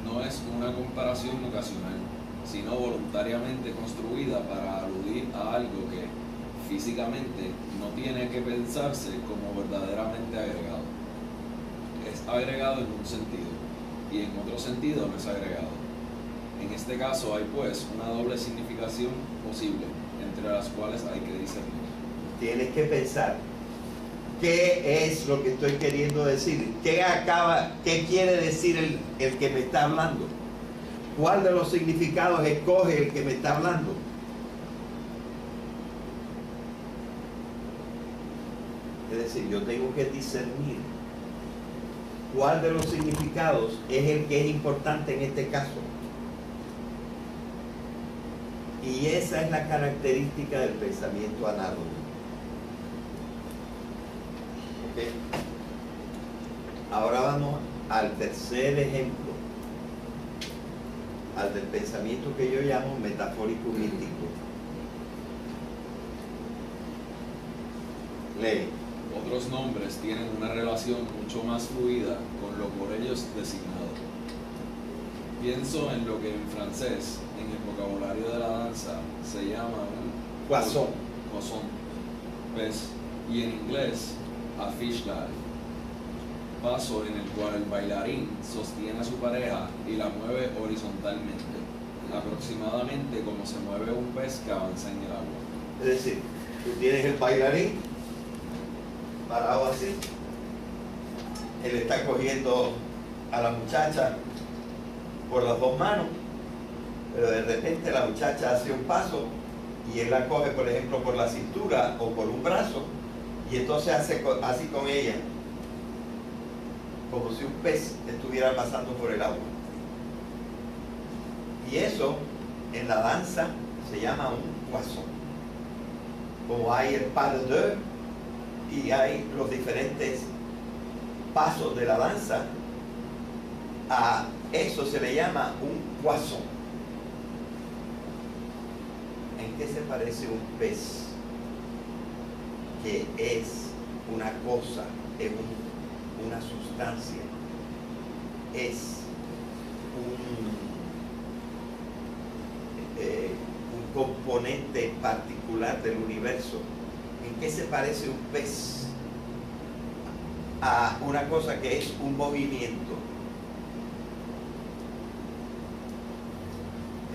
Speaker 5: No es una comparación ocasional, sino voluntariamente construida para aludir a algo que físicamente no tiene que pensarse como verdaderamente agregado. Es agregado en un sentido, y en otro sentido no es agregado. En este caso hay pues una doble significación posible, entre las cuales hay que discernir.
Speaker 1: Tienes que pensar qué es lo que estoy queriendo decir, qué quiere decir el que me está hablando, cuál de los significados escoge el que me está hablando. Es decir, yo tengo que discernir cuál de los significados es el que es importante en este caso. Y esa es la característica del pensamiento análogo. ¿Okay? Ahora vamos al tercer ejemplo, al del pensamiento que yo llamo metafórico místico. Lee.
Speaker 5: Otros nombres tienen una relación mucho más fluida con lo por ellos designado. Pienso en lo que en francés, en el vocabulario de la danza, se llama un
Speaker 1: Poisson.
Speaker 5: Pez, y en inglés, a fish dive. Paso en el cual el bailarín sostiene a su pareja y la mueve horizontalmente, aproximadamente como se mueve un pez que avanza en el agua.
Speaker 1: Es decir, tú tienes el bailarín parado así, él está cogiendo a la muchacha por las dos manos, pero de repente la muchacha hace un paso y él la coge, por ejemplo, por la cintura o por un brazo, y entonces hace así con ella, como si un pez estuviera pasando por el agua. Y eso en la danza se llama un poisson. Como hay el pas de deux y hay los diferentes pasos de la danza, a eso se le llama un poisson. ¿En qué se parece un pez? Que es una cosa, es una sustancia, es un componente particular del universo. ¿En qué se parece un pez a una cosa que es un movimiento?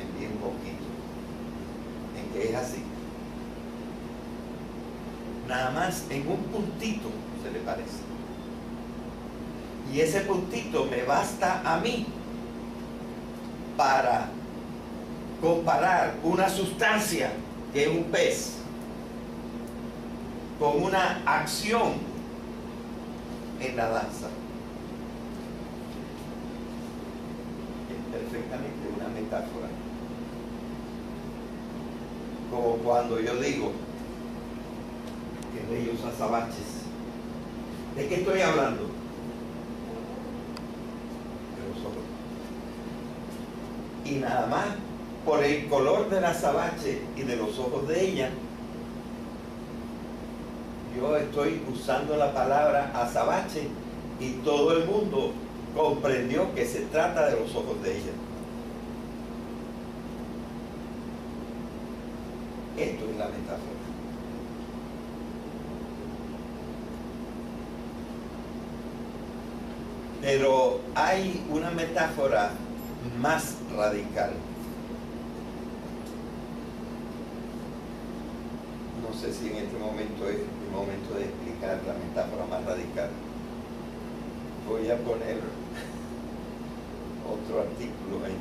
Speaker 1: En bien poquito. En que es así. Nada más en un puntito se le parece. Y ese puntito me basta a mí para comparar una sustancia que es un pez con una acción en la danza. Es perfectamente una metáfora. Como cuando yo digo que el rey usa azabaches. ¿De qué estoy hablando? De los ojos. Y nada más por el color del azabache y de los ojos de ella, yo estoy usando la palabra azabache y todo el mundo comprendió que se trata de los ojos de ella. Esto es la metáfora. Pero hay una metáfora más radical. No sé si en este momento es el momento de explicar la metáfora más radical. Voy a poner otro artículo ahí.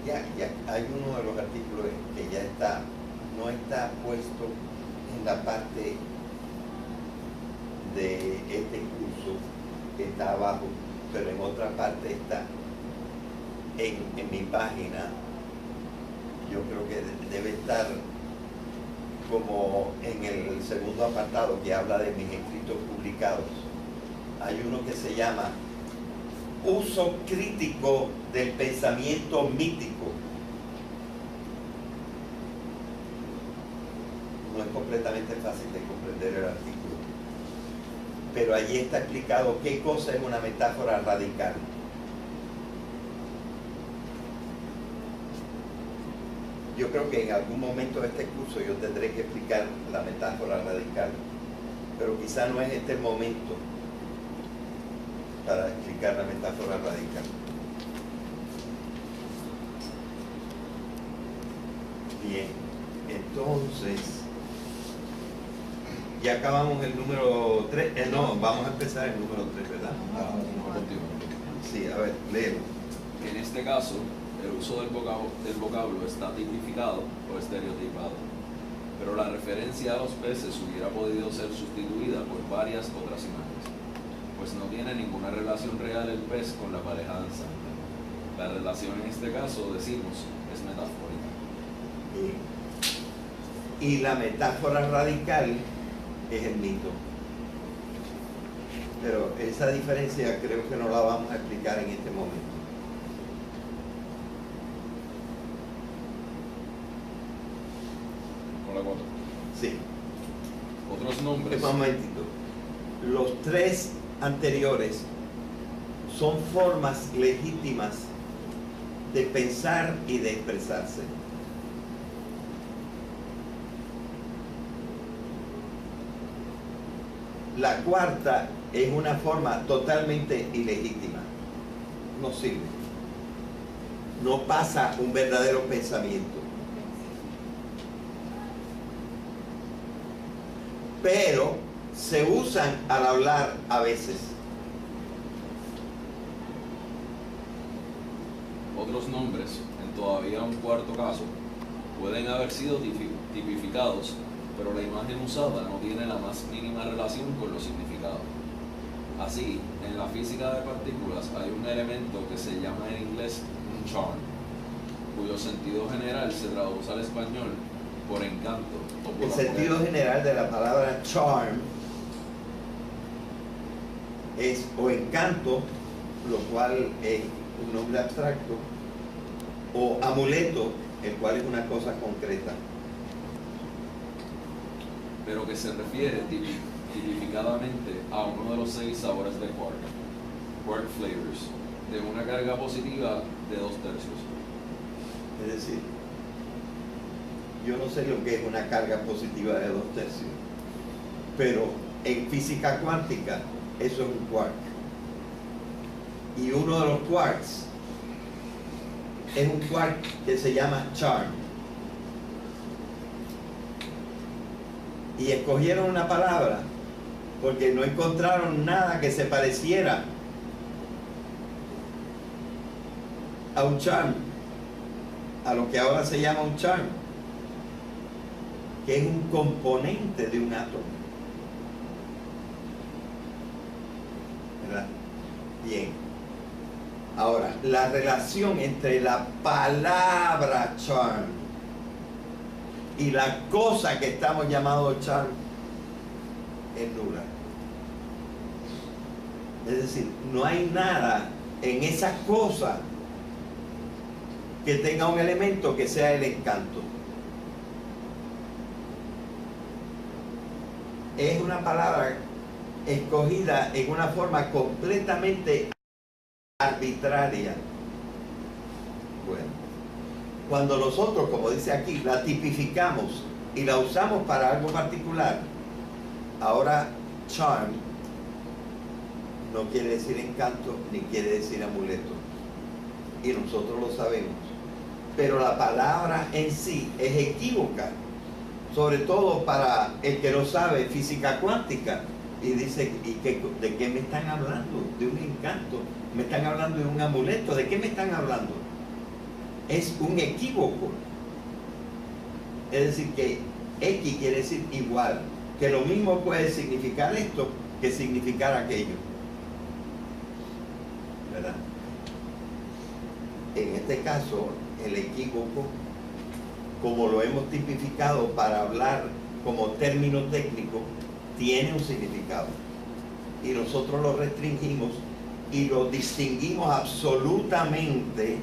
Speaker 1: Ya hay uno de los artículos que ya está, no está puesto en la parte de este curso que está abajo, pero en otra parte está en mi página. Yo creo que debe estar como en el segundo apartado que habla de mis escritos publicados, hay uno que se llama uso crítico del pensamiento mítico. No es completamente fácil de comprender el artículo, pero allí está explicado qué cosa es una metáfora radical. Yo creo que en algún momento de este curso yo tendré que explicar la metáfora radical, pero quizá no es este el momento para explicar la metáfora radical. Bien, entonces, ya acabamos el número 3, no, vamos a empezar el número 3, ¿verdad? Sí, a ver, léelo.
Speaker 5: En este caso, el uso del vocablo está tipificado o estereotipado, pero la referencia a los peces hubiera podido ser sustituida por varias otras imágenes, pues no tiene ninguna relación real el pez con la pareja danzante. La relación en este caso, decimos, es metafórica.
Speaker 1: Y la metáfora radical es el mito. Pero esa diferencia creo que no la vamos a explicar en este momento.
Speaker 5: Con la 4.
Speaker 1: Sí.
Speaker 5: Otros nombres.
Speaker 1: Un momentito. Los 3 anteriores son formas legítimas de pensar y de expresarse. La cuarta es una forma totalmente ilegítima. No sirve. No pasa un verdadero pensamiento. Pero se usan al hablar a veces.
Speaker 5: Otros nombres, en todavía un cuarto caso, pueden haber sido tipificados, pero la imagen usada no tiene la más mínima relación con los significados. Así, en la física de partículas hay un elemento que se llama en inglés un charm, cuyo sentido general se traduce al español por encanto. O por
Speaker 1: El sentido general de la palabra charm es o encanto, lo cual es un nombre abstracto, o amuleto, el cual es una cosa concreta.
Speaker 5: Pero que se refiere tipificadamente a uno de los 6 sabores de quark flavors, de una carga positiva de 2/3.
Speaker 1: Es decir, yo no sé lo que es una carga positiva de 2/3, pero en física cuántica eso es un quark. Y uno de los quarks es un quark que se llama charm. Y escogieron una palabra porque no encontraron nada que se pareciera a un charm, a lo que ahora se llama un charm, que es un componente de un átomo. ¿Verdad? Bien. Ahora, la relación entre la palabra charm y la cosa que estamos llamando charm es nula. Es decir, no hay nada en esa cosa que tenga un elemento que sea el encanto. Es una palabra escogida en una forma completamente arbitraria. Bueno, cuando nosotros, como dice aquí, la tipificamos y la usamos para algo particular, ahora charm no quiere decir encanto ni quiere decir amuleto, y nosotros lo sabemos, pero la palabra en sí es equívoca, sobre todo para el que no sabe física cuántica y dice, ¿de qué me están hablando? De un encanto, me están hablando de un amuleto, ¿de qué me están hablando? Es un equívoco. Es decir, que X quiere decir igual, que lo mismo puede significar esto que significar aquello, ¿verdad? En este caso, el equívoco, como lo hemos tipificado para hablar como término técnico, tiene un significado. Y nosotros lo restringimos y lo distinguimos absolutamente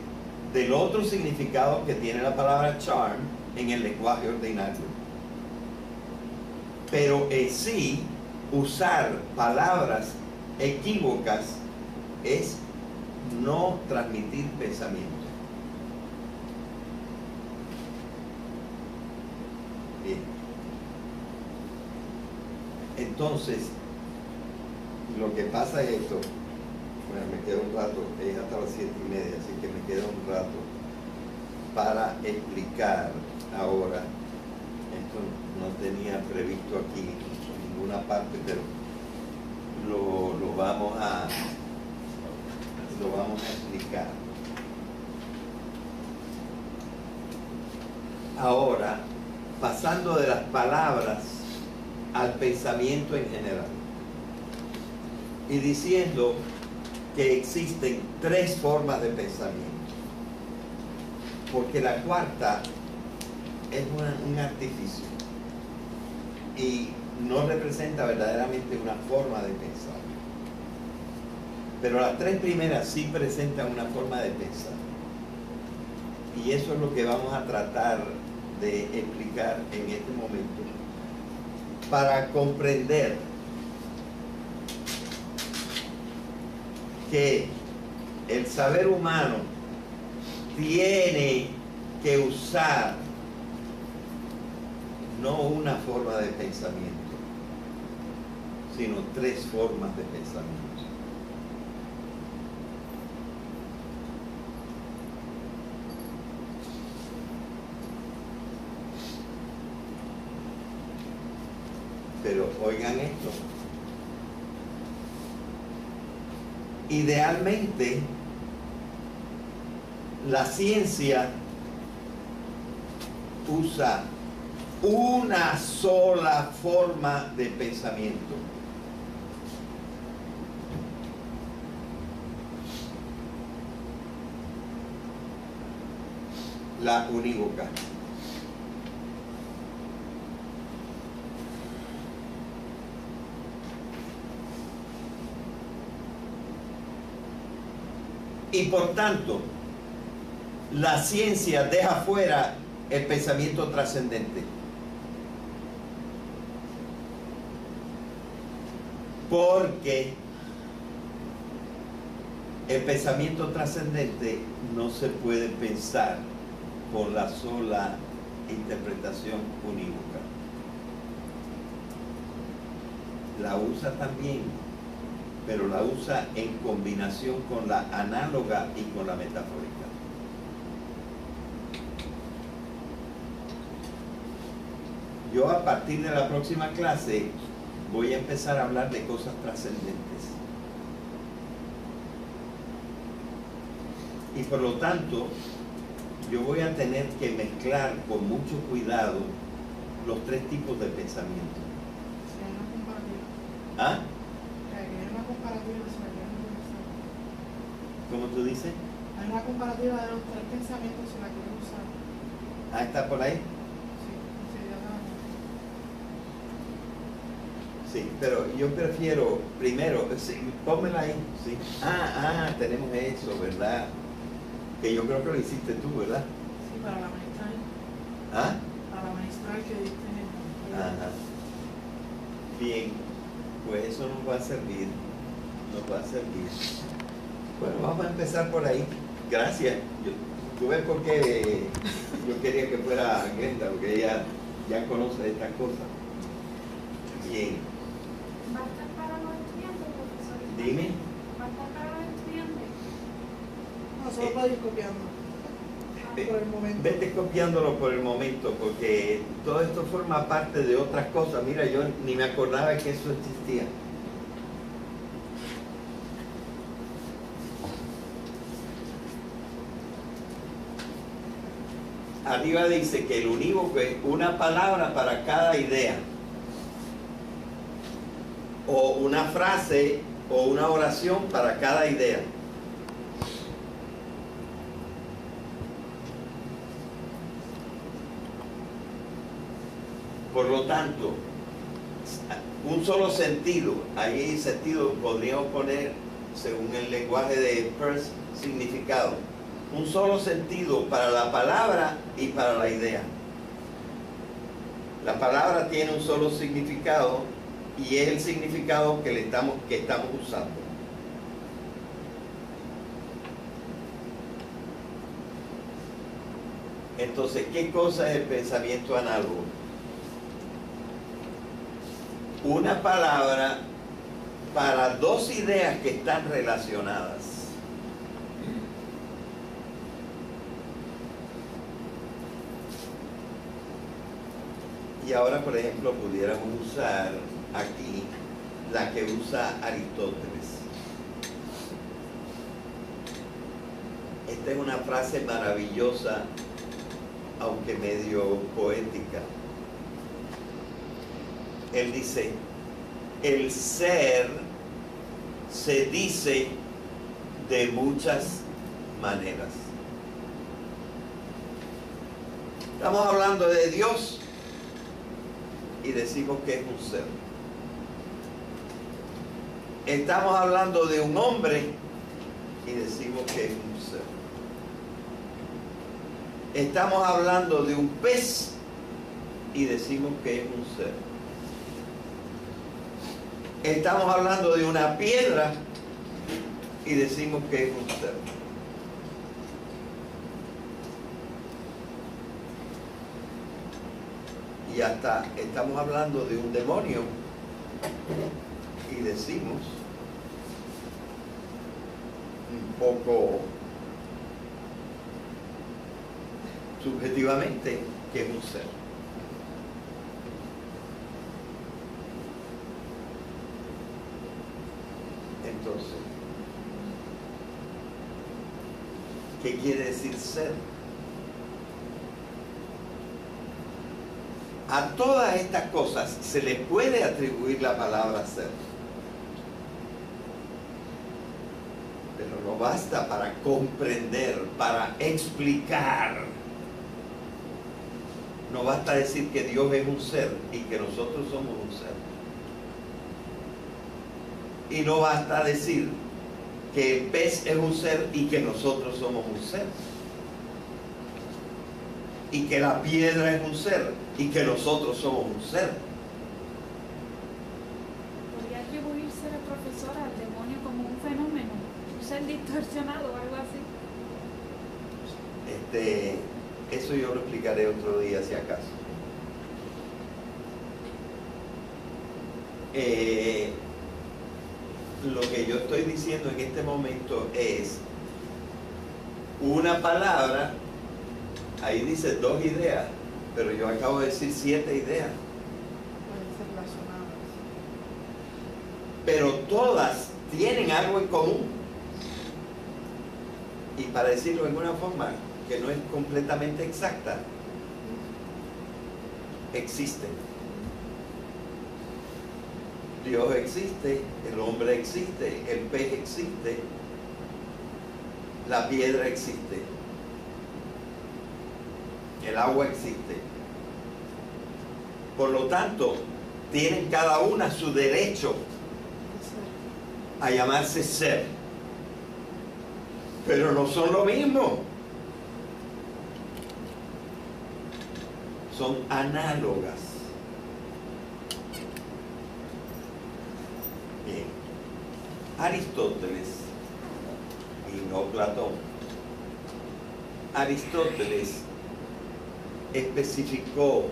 Speaker 1: del otro significado que tiene la palabra charm en el lenguaje ordinario. Pero en sí, usar palabras equívocas es no transmitir pensamiento. Bien. Entonces, lo que pasa es esto. Bueno, me queda un rato, es hasta las 7:30, así que me queda un rato para explicar ahora. Esto no tenía previsto aquí en ninguna parte, pero lo vamos a explicar. Ahora, pasando de las palabras al pensamiento en general y diciendo que existen 3 formas de pensamiento, porque la cuarta es un artificio y no representa verdaderamente una forma de pensar, pero las 3 primeras sí presentan una forma de pensar, y eso es lo que vamos a tratar de explicar en este momento para comprender que el saber humano tiene que usar no una forma de pensamiento, sino 3 formas de pensamiento. Pero oigan esto. Idealmente, la ciencia usa una sola forma de pensamiento. La unívoca. Y por tanto, la ciencia deja fuera el pensamiento trascendente. Porque el pensamiento trascendente no se puede pensar por la sola interpretación unívoca. La usa también, pero la usa en combinación con la análoga y con la metafórica. Yo a partir de la próxima clase voy a empezar a hablar de cosas trascendentes. Y por lo tanto, yo voy a tener que mezclar con mucho cuidado los 3 tipos de pensamiento. ¿Ah? ¿Cómo tú dices?
Speaker 4: Hay una comparativa de los 3 pensamientos si la quiero usar.
Speaker 1: Ah, ¿está por ahí?
Speaker 4: Sí,
Speaker 1: Sí, pero yo prefiero primero, sí, pónmela ahí, sí. Tenemos eso, ¿verdad? Que yo creo que lo hiciste tú, ¿verdad?
Speaker 4: Sí, para la maestral.
Speaker 1: ¿Ah?
Speaker 4: Para la maestral que diste en el...
Speaker 1: Ajá. Bien, pues eso nos va a servir. Bueno, vamos a empezar por ahí. Gracias. Tú ves por qué yo quería que fuera Glenda, porque ella ya conoce estas cosas. Bien.
Speaker 6: ¿Va a estar para los estudiantes, profesor?
Speaker 1: Dime.
Speaker 6: ¿Va a estar para los estudiantes?
Speaker 4: No, solo para ir copiando. Por el momento.
Speaker 1: Vete copiándolo por el momento, porque todo esto forma parte de otras cosas. Mira, yo ni me acordaba que eso existía. Arriba dice que el unívoco es una palabra para cada idea, o una frase o una oración para cada idea. Por lo tanto, un solo sentido, ahí sentido podríamos poner, según el lenguaje de Peirce, significado. Un solo sentido para la palabra y para la idea. La palabra tiene un solo significado y es el significado que estamos usando. Entonces, ¿qué cosa es el pensamiento análogo? Una palabra para dos ideas que están relacionadas. Y ahora, por ejemplo, pudiéramos usar aquí la que usa Aristóteles. Esta es una frase maravillosa, aunque medio poética. Él dice, el ser se dice de muchas maneras. Estamos hablando de Dios y decimos que es un ser. Estamos hablando de un hombre y decimos que es un ser. Estamos hablando de un pez y decimos que es un ser. Estamos hablando de una piedra y decimos que es un ser. Y hasta estamos hablando de un demonio y decimos un poco subjetivamente que es un ser. Entonces, ¿qué quiere decir ser? A todas estas cosas se le puede atribuir la palabra ser. Pero no basta para comprender, para explicar. No basta decir que Dios es un ser y que nosotros somos un ser. Y no basta decir que el pez es un ser y que nosotros somos un ser. Y que la piedra es un ser y que nosotros somos un ser.
Speaker 6: ¿Podría atribuirse el profesor al demonio como un fenómeno? ¿Un ser distorsionado o algo así?
Speaker 1: Eso yo lo explicaré otro día si acaso. Lo que yo estoy diciendo en este momento es una palabra. Ahí dice 2 ideas, pero yo acabo de decir 7 ideas.
Speaker 4: Pueden ser relacionadas.
Speaker 1: Pero todas tienen algo en común. Y para decirlo de alguna forma que no es completamente exacta, existen. Dios existe, el hombre existe, el pez existe, la piedra existe. El agua existe. Por lo tanto, tienen cada una su derecho a llamarse ser. Pero no son lo mismo. Son análogas. Bien. Aristóteles y no Platón. Aristóteles especificó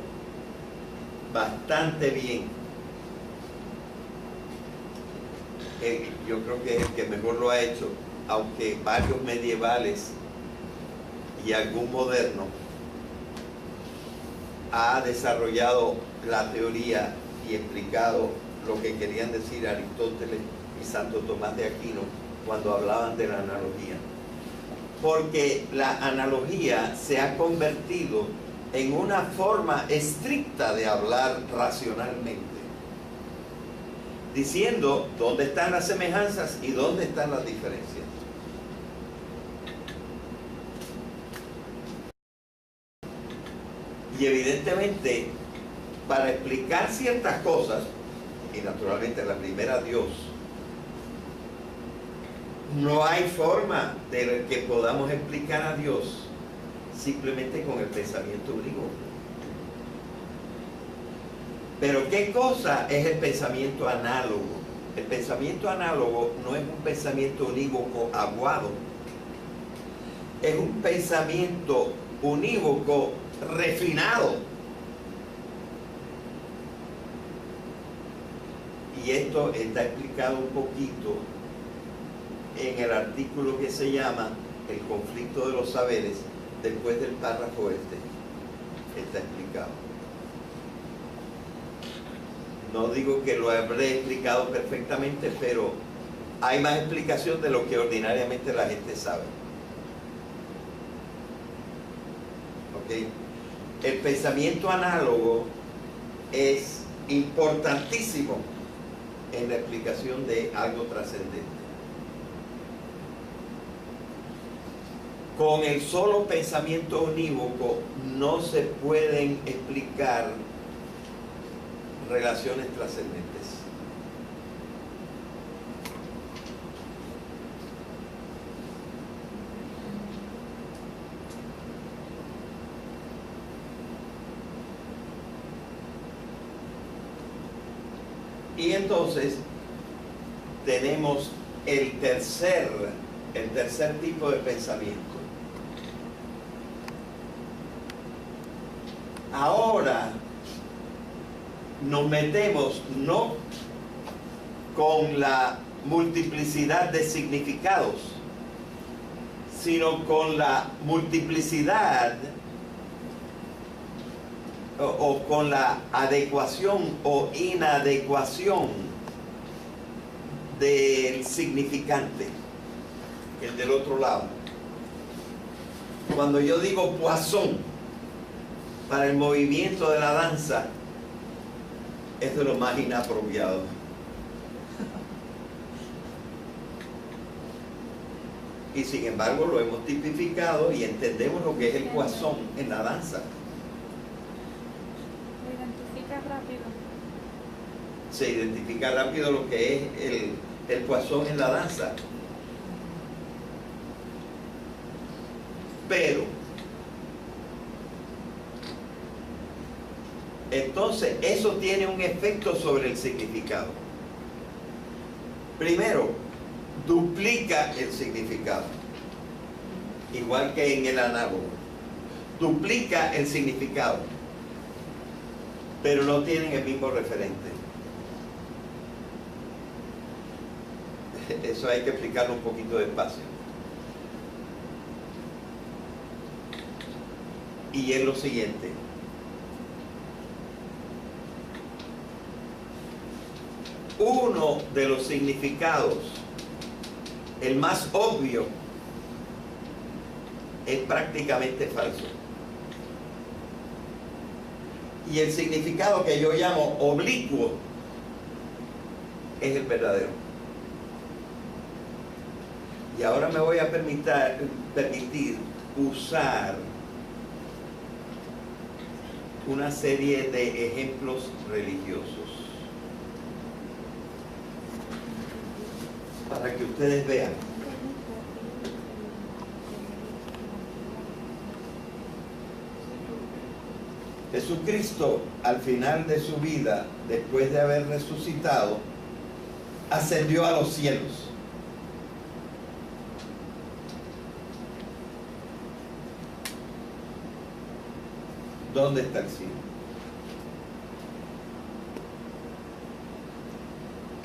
Speaker 1: bastante bien. Yo creo que es el que mejor lo ha hecho, aunque varios medievales y algún moderno ha desarrollado la teoría y explicado lo que querían decir Aristóteles y Santo Tomás de Aquino cuando hablaban de la analogía. Porque la analogía se ha convertido en una forma estricta de hablar racionalmente, diciendo dónde están las semejanzas y dónde están las diferencias. Y evidentemente para explicar ciertas cosas, y naturalmente la primera Dios, no hay forma de que podamos explicar a Dios simplemente con el pensamiento unívoco. Pero ¿qué cosa es el pensamiento análogo? El pensamiento análogo no es un pensamiento unívoco aguado, es un pensamiento unívoco refinado. Y esto está explicado un poquito en el artículo que se llama El conflicto de los saberes, después del párrafo este. Está explicado. No digo que lo habré explicado perfectamente, pero hay más explicación de lo que ordinariamente la gente sabe. ¿Ok? El pensamiento análogo es importantísimo en la explicación de algo trascendente. Con el solo pensamiento unívoco no se pueden explicar relaciones trascendentes. Y entonces tenemos el tercer tipo de pensamiento. Ahora nos metemos no con la multiplicidad de significados, sino con la multiplicidad o con la adecuación o inadecuación del significante, el del otro lado. Cuando yo digo poisson para el movimiento de la danza, es de lo más inapropiado. Y sin embargo lo hemos tipificado y entendemos lo que es el poisson en la danza. Se identifica rápido lo que es el poisson en la danza. Pero entonces eso tiene un efecto sobre el significado. Primero, duplica el significado, igual que en el análogo. Duplica el significado, pero no tienen el mismo referente. Eso hay que explicarlo un poquito despacio. Y es lo siguiente. Uno de los significados, el más obvio, es prácticamente falso. Y el significado que yo llamo oblicuo es el verdadero. Y ahora me voy a permitir usar una serie de ejemplos religiosos para que ustedes vean. Jesucristo, al final de su vida, después de haber resucitado, ascendió a los cielos. ¿Dónde está el cielo?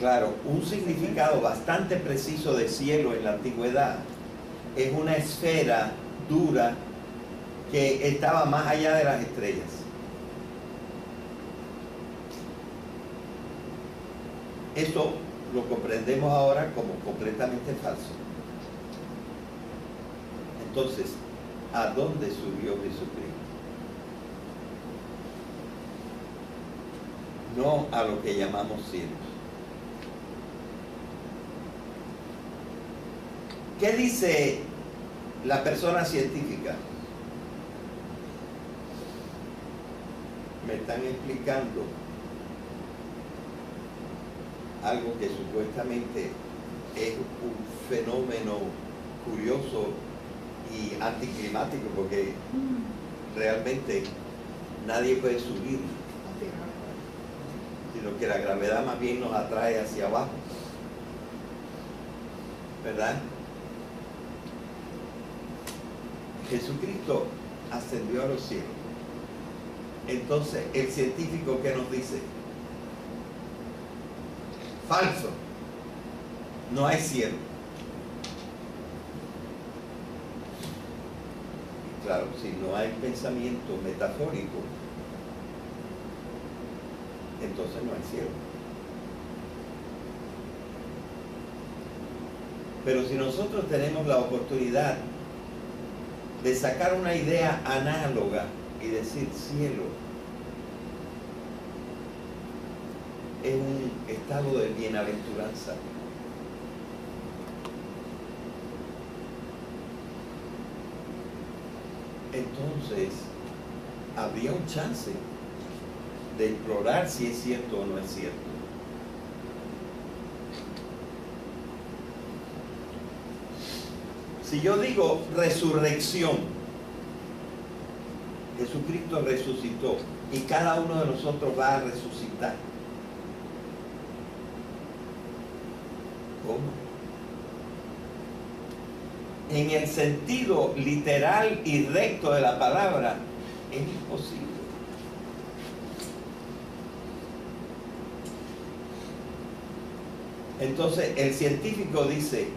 Speaker 1: Claro, un significado bastante preciso de cielo en la antigüedad es una esfera dura que estaba más allá de las estrellas. Esto lo comprendemos ahora como completamente falso. Entonces, ¿a dónde subió Jesucristo? No a lo que llamamos cielos. ¿Qué dice la persona científica? me están explicando algo que supuestamente es un fenómeno curioso y anticlimático, porque realmente nadie puede subir, sino que la gravedad más bien nos atrae hacia abajo, ¿verdad? Jesucristo ascendió a los cielos. Entonces, el científico, ¿qué nos dice? Falso. No hay cielo. Y claro, si no hay pensamiento metafórico, entonces no hay cielo. Pero si nosotros tenemos la oportunidad de sacar una idea análoga y decir cielo, es un estado de bienaventuranza. Entonces, habría un chance de explorar si es cierto o no es cierto. Si yo digo resurrección, Jesucristo resucitó y cada uno de nosotros va a resucitar. ¿Cómo? En el sentido literal y recto de la palabra, es imposible. Entonces, el científico dice,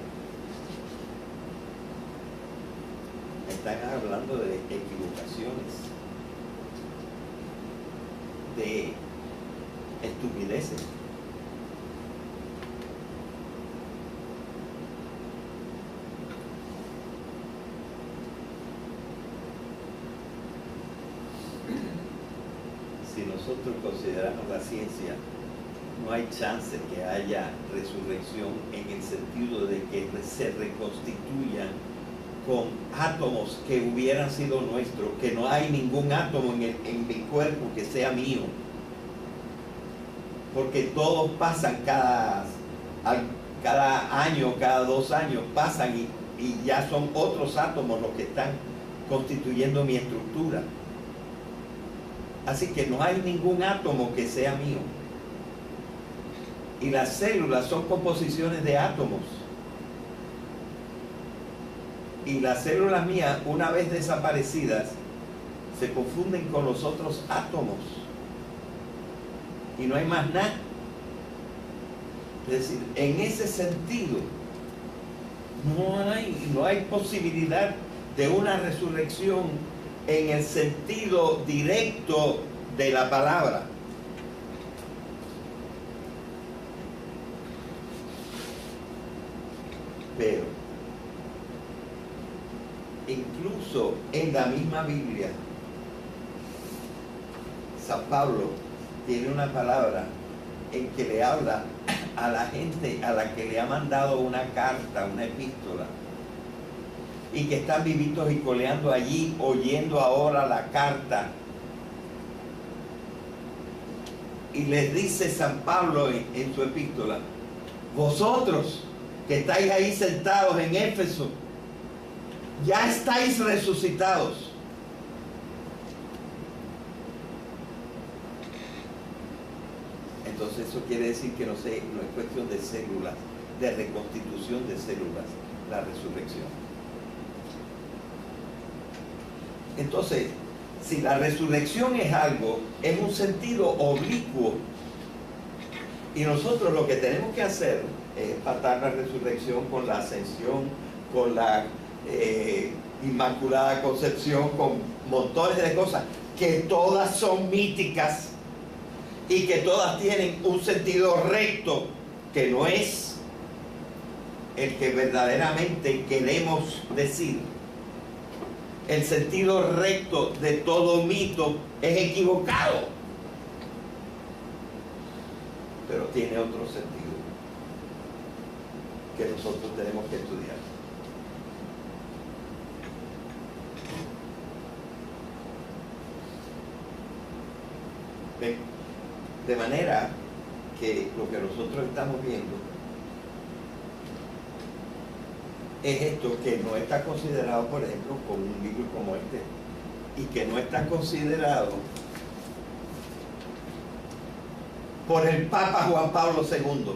Speaker 1: están hablando de equivocaciones, de estupideces. Si nosotros consideramos la ciencia, no hay chance que haya resurrección en el sentido de que se reconstituyan con átomos que hubieran sido nuestros, que no hay ningún átomo en mi cuerpo que sea mío, porque todos pasan cada año, cada 2 años pasan y ya son otros átomos los que están constituyendo mi estructura. Así que no hay ningún átomo que sea mío. Y las células son composiciones de átomos. Y las células mías, una vez desaparecidas, se confunden con los otros átomos. Y no hay más nada. Es decir, en ese sentido, no hay posibilidad de una resurrección en el sentido directo de la palabra. Pero incluso en la misma Biblia, San Pablo tiene una palabra en que le habla a la gente a la que le ha mandado una carta, una epístola, y que están vivitos y coleando allí, oyendo ahora la carta. Y les dice San Pablo en su epístola, vosotros que estáis ahí sentados en Éfeso, ya estáis resucitados. Entonces eso quiere decir que no es cuestión de células, de reconstitución de células, la resurrección. Entonces, si la resurrección es algo, es un sentido oblicuo, y nosotros lo que tenemos que hacer es empatar la resurrección con la ascensión, con la Inmaculada Concepción, con montones de cosas que todas son míticas y que todas tienen un sentido recto que no es el que verdaderamente queremos decir. El sentido recto de todo mito es equivocado, pero tiene otro sentido que nosotros tenemos que estudiar. ¿Ven? De manera que lo que nosotros estamos viendo es esto que no está considerado, por ejemplo, con un libro como este, y que no está considerado por el Papa Juan Pablo II.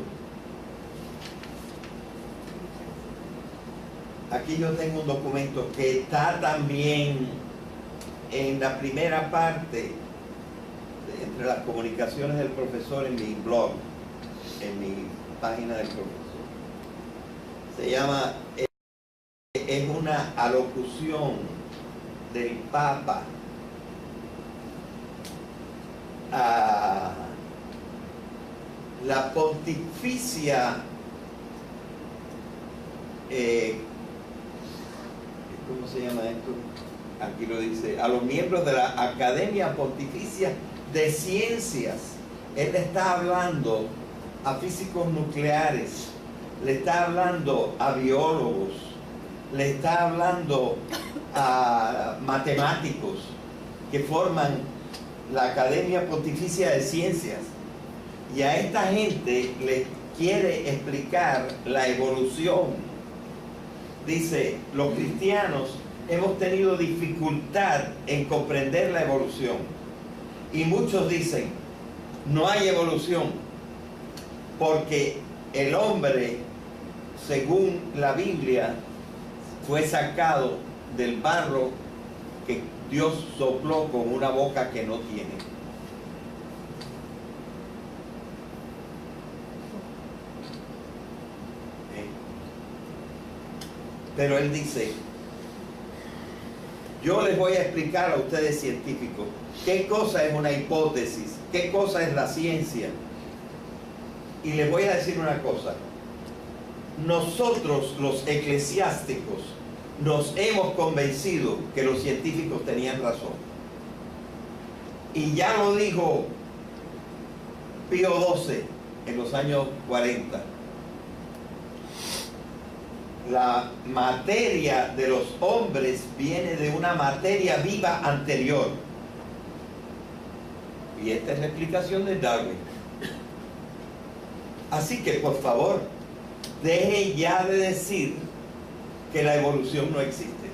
Speaker 1: Aquí yo tengo un documento que está también en la primera parte, entre las comunicaciones del profesor, en mi blog, en mi página del profesor. Se llama, es una alocución del Papa a la pontificia, ¿cómo se llama esto? Aquí lo dice, a los miembros de la Academia Pontificia de Ciencias. Él le está hablando a físicos nucleares, le está hablando a biólogos, le está hablando a matemáticos que forman la Academia Pontificia de Ciencias, y a esta gente le quiere explicar la evolución. Dice, los cristianos hemos tenido dificultad en comprender la evolución, y muchos dicen, no hay evolución, porque el hombre, según la Biblia, fue sacado del barro que Dios sopló con una boca que no tiene. Pero él dice, yo les voy a explicar a ustedes científicos qué cosa es una hipótesis, qué cosa es la ciencia. Y les voy a decir una cosa. Nosotros, los eclesiásticos, nos hemos convencido que los científicos tenían razón. Y ya lo dijo Pío XII en los años 40. La materia de los hombres viene de una materia viva anterior. Y esta es la explicación de Darwin. Así que, por favor, deje ya de decir que la evolución no existe.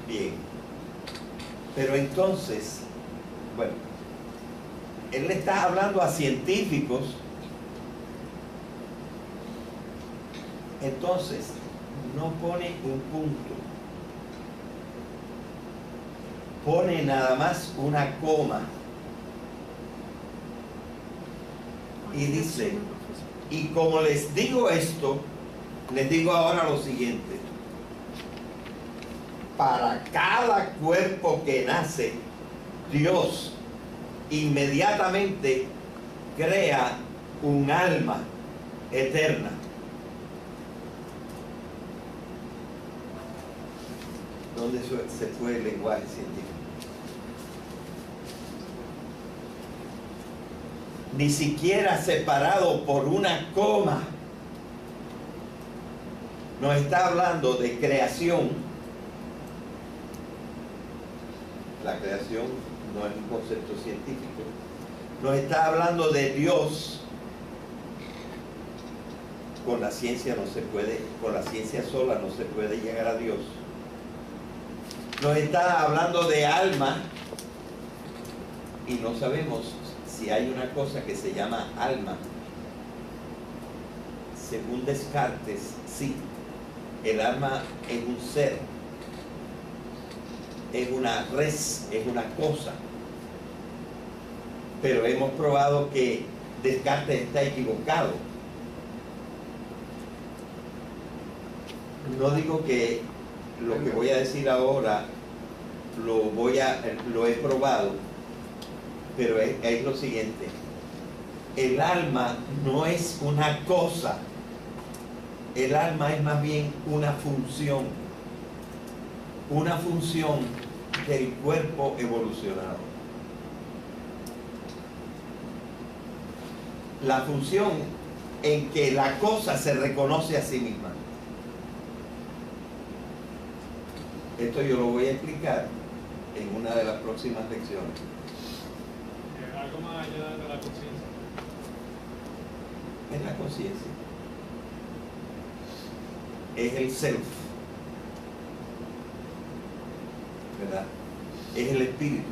Speaker 1: Bien. Pero entonces, bueno, él le está hablando a científicos. Entonces, no pone un punto. Pone nada más una coma. Y dice, y como les digo esto, les digo ahora lo siguiente. Para cada cuerpo que nace, Dios inmediatamente crea un alma eterna. ¿Dónde se fue el lenguaje científico? Ni siquiera separado por una coma. Nos está hablando de creación. La creación no es un concepto científico. Nos está hablando de Dios. Con la ciencia no se puede, con la ciencia sola no se puede llegar a Dios. Nos está hablando de alma, y no sabemos si hay una cosa que se llama alma. Según Descartes, sí, el alma es un ser, es una res, es una cosa. Pero hemos probado que Descartes está equivocado. No digo que lo que voy a decir ahora lo he probado, pero es lo siguiente. El alma no es una cosa. El alma es más bien una función del cuerpo evolucionado. La función en que la cosa se reconoce a sí misma. Esto yo lo voy a explicar en una de las próximas lecciones.
Speaker 2: Algo más allá de la conciencia.
Speaker 1: Es la conciencia. Es el self. ¿Verdad? Es el espíritu.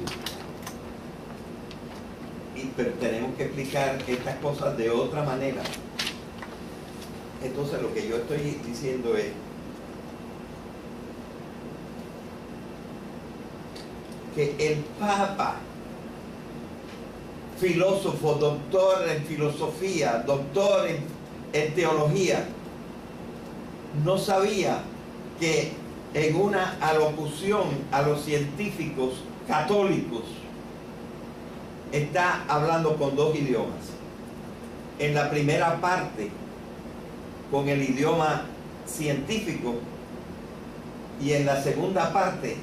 Speaker 1: Pero tenemos que explicar estas cosas de otra manera. Entonces lo que yo estoy diciendo es que el Papa, filósofo, doctor en filosofía, doctor en teología, no sabía que en una alocución a los científicos católicos está hablando con dos idiomas. En la primera parte con el idioma científico y en la segunda parte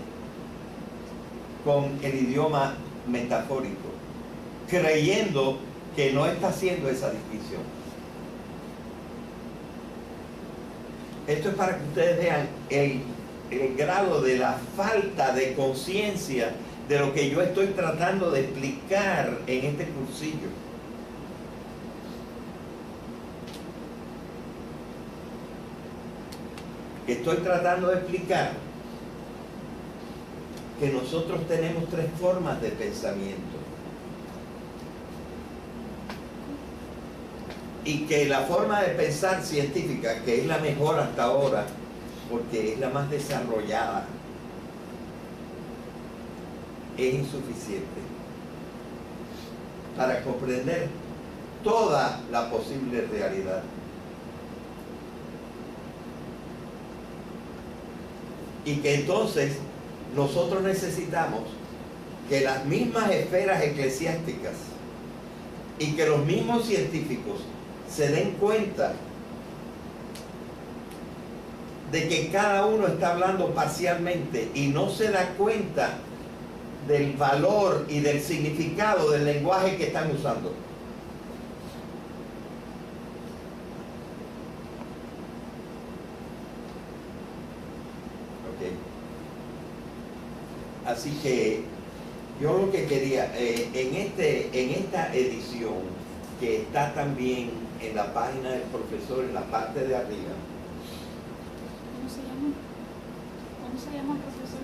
Speaker 1: con el idioma metafórico, creyendo que no está haciendo esa distinción. Esto es para que ustedes vean el grado de la falta de conciencia de lo que yo estoy tratando de explicar en este cursillo. Estoy tratando de explicar que nosotros tenemos tres formas de pensamiento. Y que la forma de pensar científica, que es la mejor hasta ahora, porque es la más desarrollada, es insuficiente para comprender toda la posible realidad. Y que entonces nosotros necesitamos que las mismas esferas eclesiásticas y que los mismos científicos se den cuenta de que cada uno está hablando parcialmente y no se da cuenta del valor y del significado del lenguaje que están usando. Así que yo lo que quería, en esta edición, que está también en la página del profesor, en la parte de arriba.
Speaker 6: ¿Cómo se llama? ¿Cómo se llama, profesor?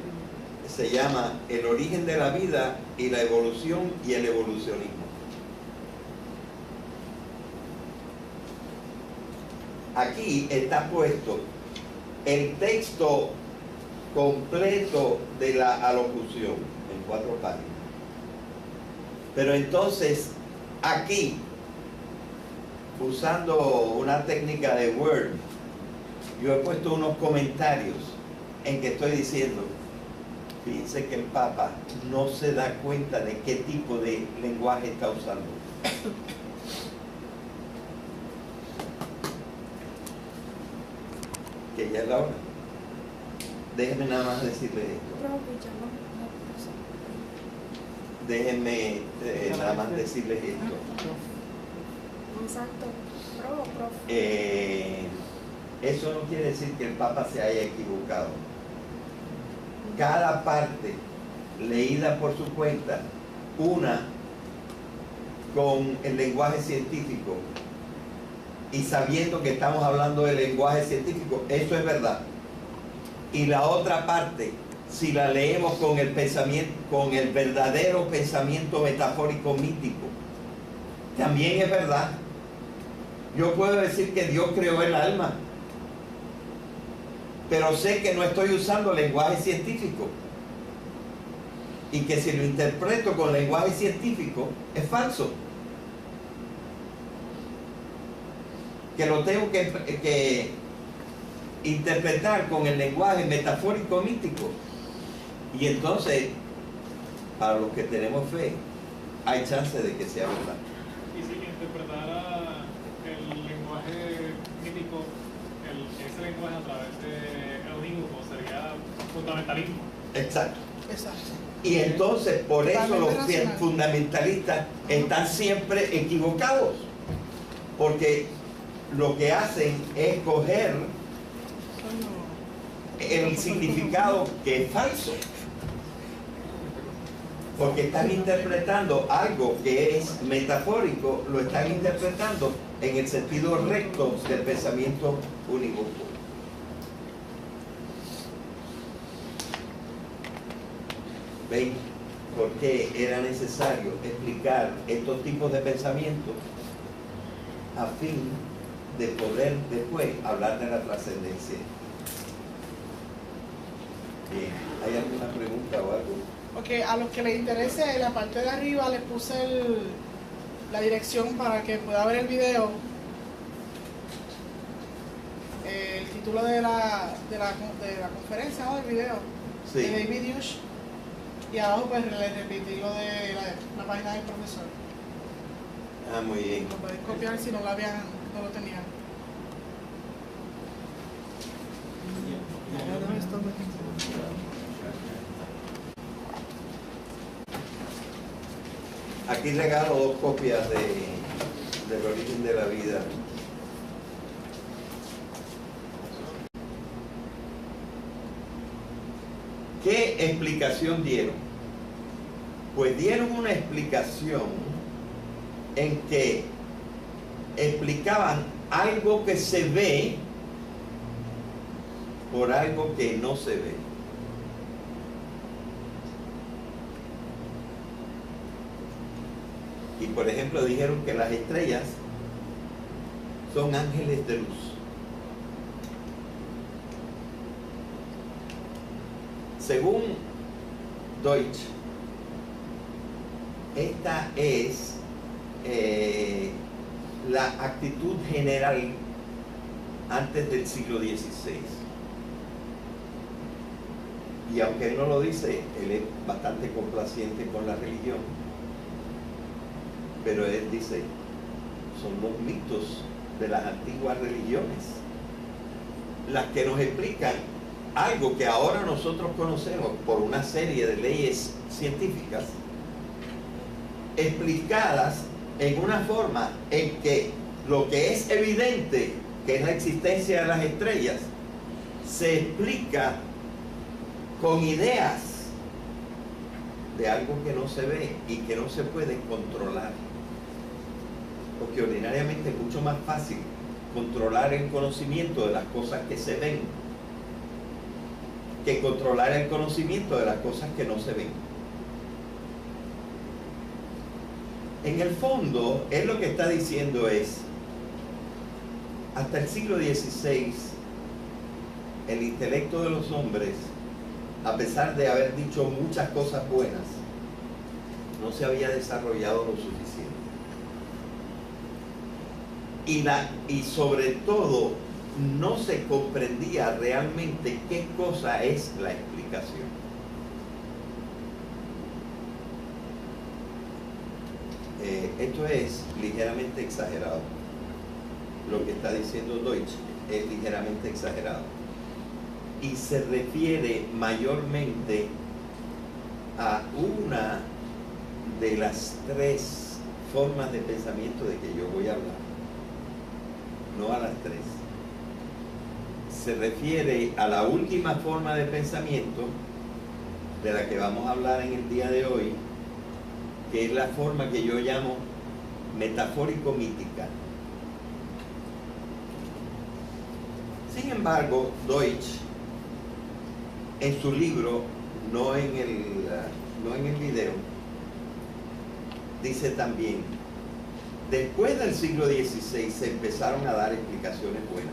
Speaker 1: Se llama El origen de la vida y la evolución y el evolucionismo. Aquí está puesto el texto completo de la alocución en 4 páginas. Pero entonces aquí, usando una técnica de Word, yo he puesto unos comentarios en que estoy diciendo, fíjense que el Papa no se da cuenta de qué tipo de lenguaje está usando. Que ya es la hora. Déjenme nada más decirle esto. Déjenme nada más decirles esto.
Speaker 6: Exacto.
Speaker 1: Eso no quiere decir que el Papa se haya equivocado. Cada parte leída por su cuenta, una con el lenguaje científico y sabiendo que estamos hablando del lenguaje científico, eso es verdad. Y la otra parte, si la leemos con el pensamiento, con el verdadero pensamiento metafórico mítico, también es verdad. Yo puedo decir que Dios creó el alma, pero sé que no estoy usando lenguaje científico y que si lo interpreto con lenguaje científico es falso, que lo tengo que interpretar con el lenguaje metafórico mítico. Y entonces, para los que tenemos fe, hay chance de que sea verdad.
Speaker 2: Y si interpretara el lenguaje mítico, ese lenguaje a través de Eudímuco, sería fundamentalismo.
Speaker 1: Exacto.
Speaker 4: Exacto.
Speaker 1: Y entonces, por eso los
Speaker 4: Totalmente racional.
Speaker 1: fundamentalistas están siempre equivocados, porque lo que hacen es coger el significado que es falso. Porque están interpretando algo que es metafórico, lo están interpretando en el sentido recto del pensamiento unívoco. ¿Ven por qué era necesario explicar estos tipos de pensamientos a fin de poder después hablar de la trascendencia? Bien, ¿hay alguna pregunta o algo?
Speaker 4: Ok, a los que les interese, en la parte de arriba les puse la dirección para que pueda ver el video. El título de la conferencia, ¿no? Del video,
Speaker 1: Sí.
Speaker 4: de David Hughes. Y abajo pues les repetí lo de la página del profesor.
Speaker 1: Ah, muy bien.
Speaker 4: Lo pueden copiar si no lo tenían.
Speaker 1: Aquí regalo 2 copias del origen de la vida. ¿Qué explicación dieron? Pues dieron una explicación en que explicaban algo que se ve por algo que no se ve. Y por ejemplo dijeron que las estrellas son ángeles de luz. Según Deutsch, esta es la actitud general antes del siglo XVI. Y aunque él no lo dice, él es bastante complaciente con la religión. Pero él dice, son los mitos de las antiguas religiones las que nos explican algo que ahora nosotros conocemos por una serie de leyes científicas, explicadas en una forma en que lo que es evidente, que es la existencia de las estrellas, se explica con ideas de algo que no se ve y que no se puede controlar. Porque ordinariamente es mucho más fácil controlar el conocimiento de las cosas que se ven que controlar el conocimiento de las cosas que no se ven. En el fondo, él lo que está diciendo es, hasta el siglo XVI, el intelecto de los hombres, a pesar de haber dicho muchas cosas buenas, no se había desarrollado lo suficiente. Y sobre todo, no se comprendía realmente qué cosa es la explicación. Esto es ligeramente exagerado. Lo que está diciendo Deutsch es ligeramente exagerado. Y se refiere mayormente a una de las 3 formas de pensamiento de que yo voy a hablar. No a las 3. Se refiere a la última forma de pensamiento de la que vamos a hablar en el día de hoy, que es la forma que yo llamo metafórico-mítica. Sin embargo, Deutsch, en su libro, no en el video, dice también, después del siglo XVI se empezaron a dar explicaciones buenas,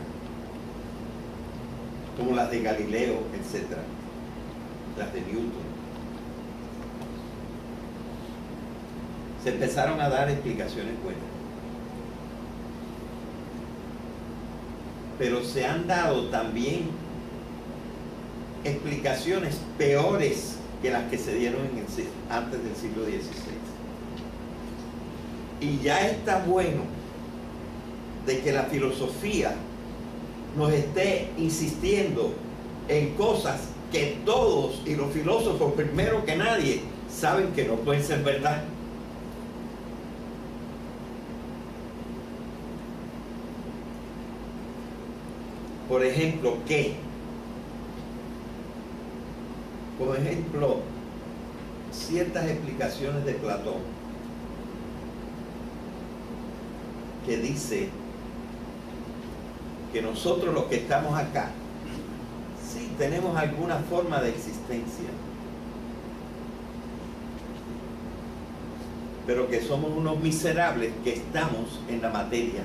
Speaker 1: como las de Galileo, etc., las de Newton. Se empezaron a dar explicaciones buenas. Pero se han dado también explicaciones peores que las que se dieron antes del siglo XVI. Y ya está bueno de que la filosofía nos esté insistiendo en cosas que todos, y los filósofos primero que nadie, saben que no pueden ser verdad. Por ejemplo, que Por ejemplo, ciertas explicaciones de Platón que dice que nosotros los que estamos acá sí tenemos alguna forma de existencia, pero que somos unos miserables que estamos en la materia.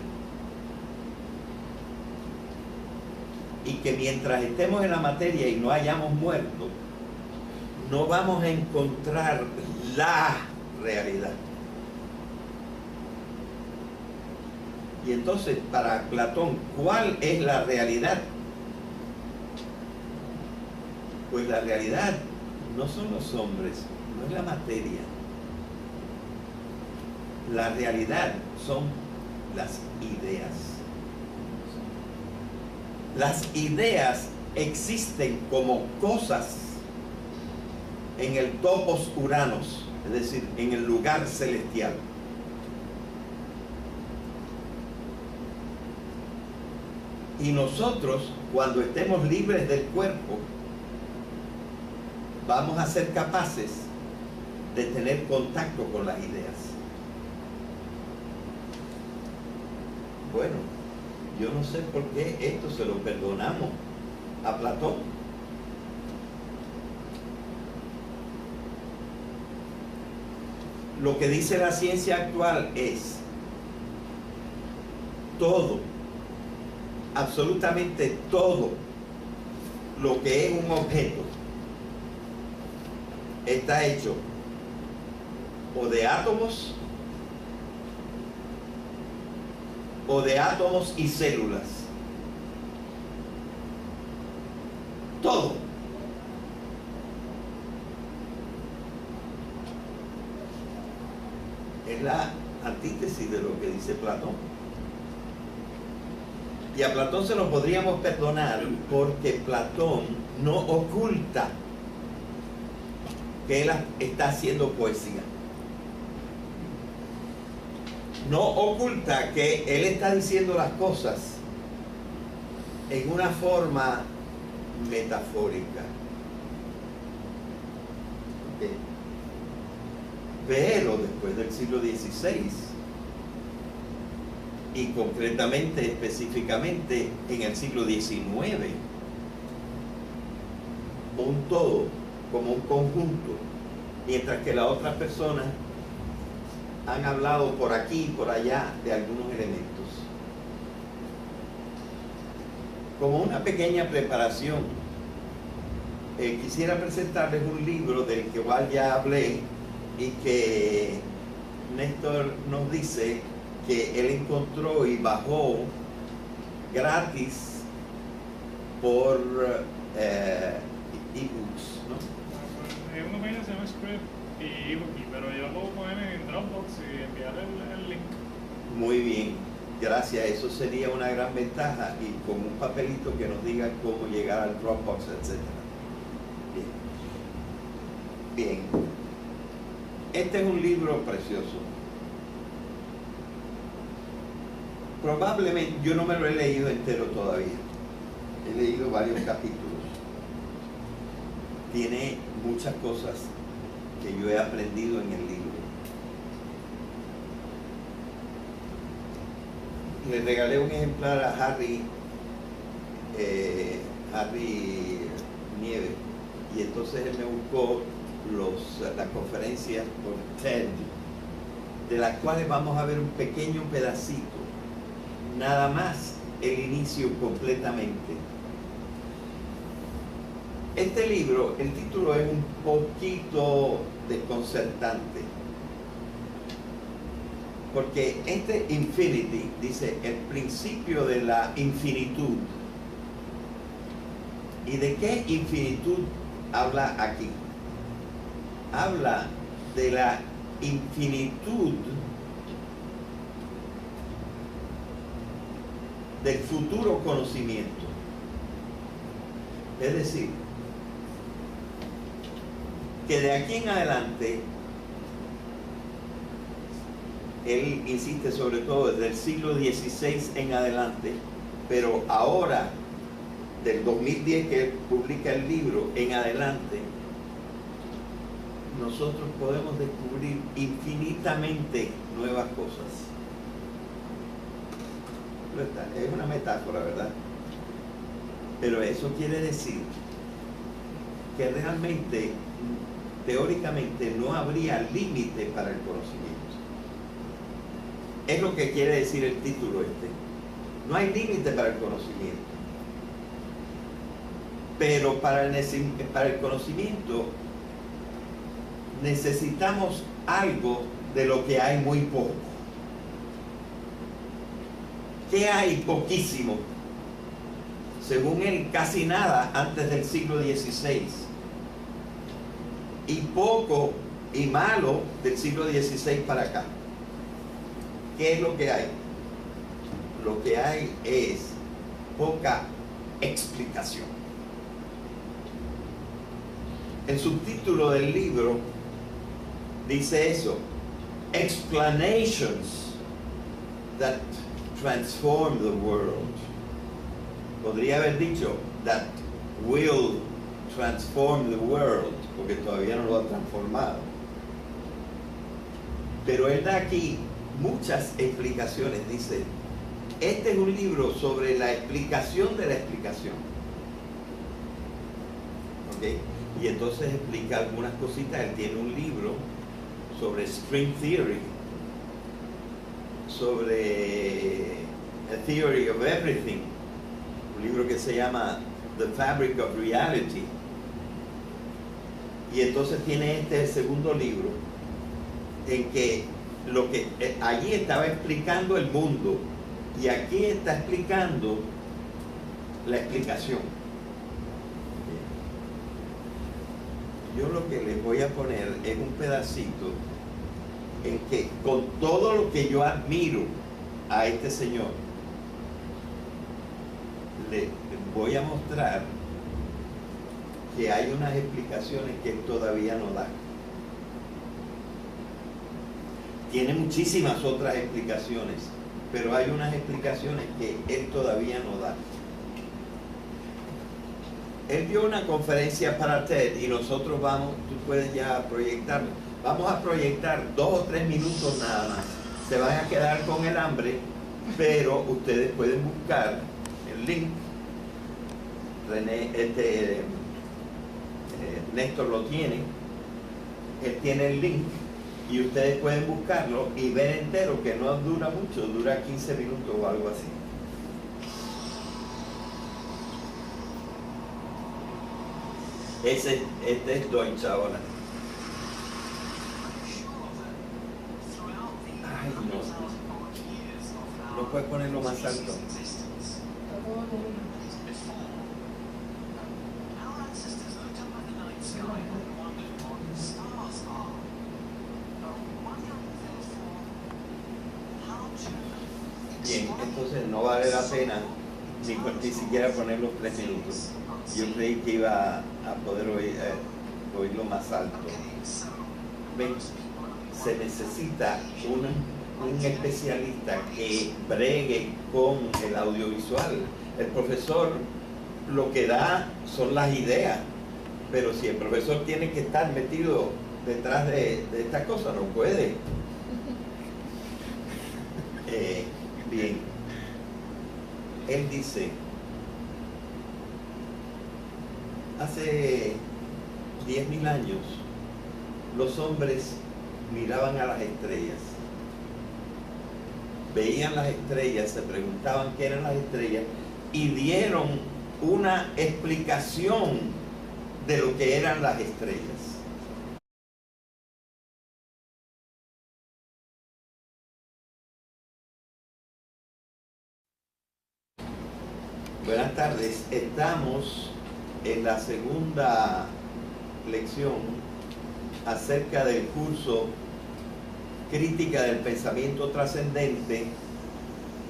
Speaker 1: Y que mientras estemos en la materia y no hayamos muerto, no vamos a encontrar la realidad. Y entonces, para Platón, ¿cuál es la realidad? Pues la realidad no son los hombres, no es la materia. La realidad son las ideas. Las ideas existen como cosas en el topos uranos, es decir, en el lugar celestial. Y nosotros, cuando estemos libres del cuerpo, vamos a ser capaces de tener contacto con las ideas. Bueno, yo no sé por qué esto se lo perdonamos a Platón. Lo que dice la ciencia actual es todo, absolutamente todo lo que es un objeto está hecho o de átomos y células. Todo. Es la antítesis de lo que dice Platón. Y a Platón se lo podríamos perdonar porque Platón no oculta que él está haciendo poesía. No oculta que él está diciendo las cosas en una forma metafórica. ¿Okay? Pero después del siglo XVI, y concretamente, específicamente en el siglo XIX, un todo, como un conjunto, mientras que las otras personas han hablado por aquí y por allá de algunos elementos. Como una pequeña preparación, quisiera presentarles un libro del que igual ya hablé y que Néstor nos dice que él encontró y bajó gratis por ebooks, ¿no?
Speaker 2: Hay una página que se llama Script y eBookie, pero yo lo puedo poner en Dropbox y enviar el link.
Speaker 1: Muy bien, gracias. Eso sería una gran ventaja, y con un papelito que nos diga cómo llegar al Dropbox, etc. Bien. Bien. Este es un libro precioso. Probablemente, yo no me lo he leído entero todavía. He leído varios capítulos. Tiene muchas cosas que yo he aprendido en el libro. Le regalé un ejemplar a Harry Nieve, y entonces él me buscó las conferencias por TED, de las cuales vamos a ver un pequeño pedacito, nada más el inicio completamente. Este libro, el título es un poquito desconcertante, porque este infinity dice el principio de la infinitud. ¿Y de qué infinitud habla aquí? Habla de la infinitud del futuro conocimiento. Es decir, que de aquí en adelante, él insiste sobre todo desde el siglo XVI en adelante, pero ahora, del 2010 que él publica el libro en adelante, nosotros podemos descubrir infinitamente nuevas cosas. Es una metáfora, ¿verdad? Pero eso quiere decir que realmente, teóricamente, no habría límite para el conocimiento. Es lo que quiere decir el título este. No hay límite para el conocimiento. Pero para el conocimiento necesitamos algo de lo que hay muy poco. ¿Qué hay? Poquísimo. Según él, casi nada antes del siglo XVI. Y poco y malo del siglo XVI para acá. ¿Qué es lo que hay? Lo que hay es poca explicación. El subtítulo del libro dice eso: Explanations that transform the world. Podría haber dicho that will transform the world, porque todavía no lo ha transformado. Pero él da aquí muchas explicaciones. Dice, este es un libro sobre la explicación de la explicación. ¿Ok? Y entonces explica algunas cositas. Él tiene un libro sobre string theory, sobre a theory of everything, un libro que se llama The Fabric of Reality. Y entonces tiene este segundo libro en que lo que allí estaba explicando el mundo y aquí está explicando la explicación. Yo lo que les voy a poner es un pedacito en que, con todo lo que yo admiro a este señor, le voy a mostrar que hay unas explicaciones que él todavía no da. Tiene muchísimas otras explicaciones, pero hay unas explicaciones que él todavía no da. Él dio una conferencia para TED y nosotros vamos, tú puedes ya proyectarlo. Vamos a proyectar 2 o 3 minutos nada más. Se van a quedar con el hambre, pero ustedes pueden buscar el link. Néstor lo tiene. Él tiene el link y ustedes pueden buscarlo y ver entero, que no dura mucho, dura 15 minutos o algo así. Este es Deutsch ahora. Ay, no. No puedes ponerlo más alto. Bien, entonces no vale la pena ni siquiera poner los 3 minutos. Yo creí que iba a poder oírlo más alto. ¿Ven? Se necesita un especialista que bregue con el audiovisual. El profesor lo que da son las ideas, pero si el profesor tiene que estar metido detrás de esta cosa, no puede. Bien, él dice, hace 10.000 años los hombres miraban a las estrellas, veían las estrellas, se preguntaban qué eran las estrellas y dieron una explicación de lo que eran las estrellas. Buenas tardes, estamos en la segunda lección acerca del curso Crítica del Pensamiento Trascendente,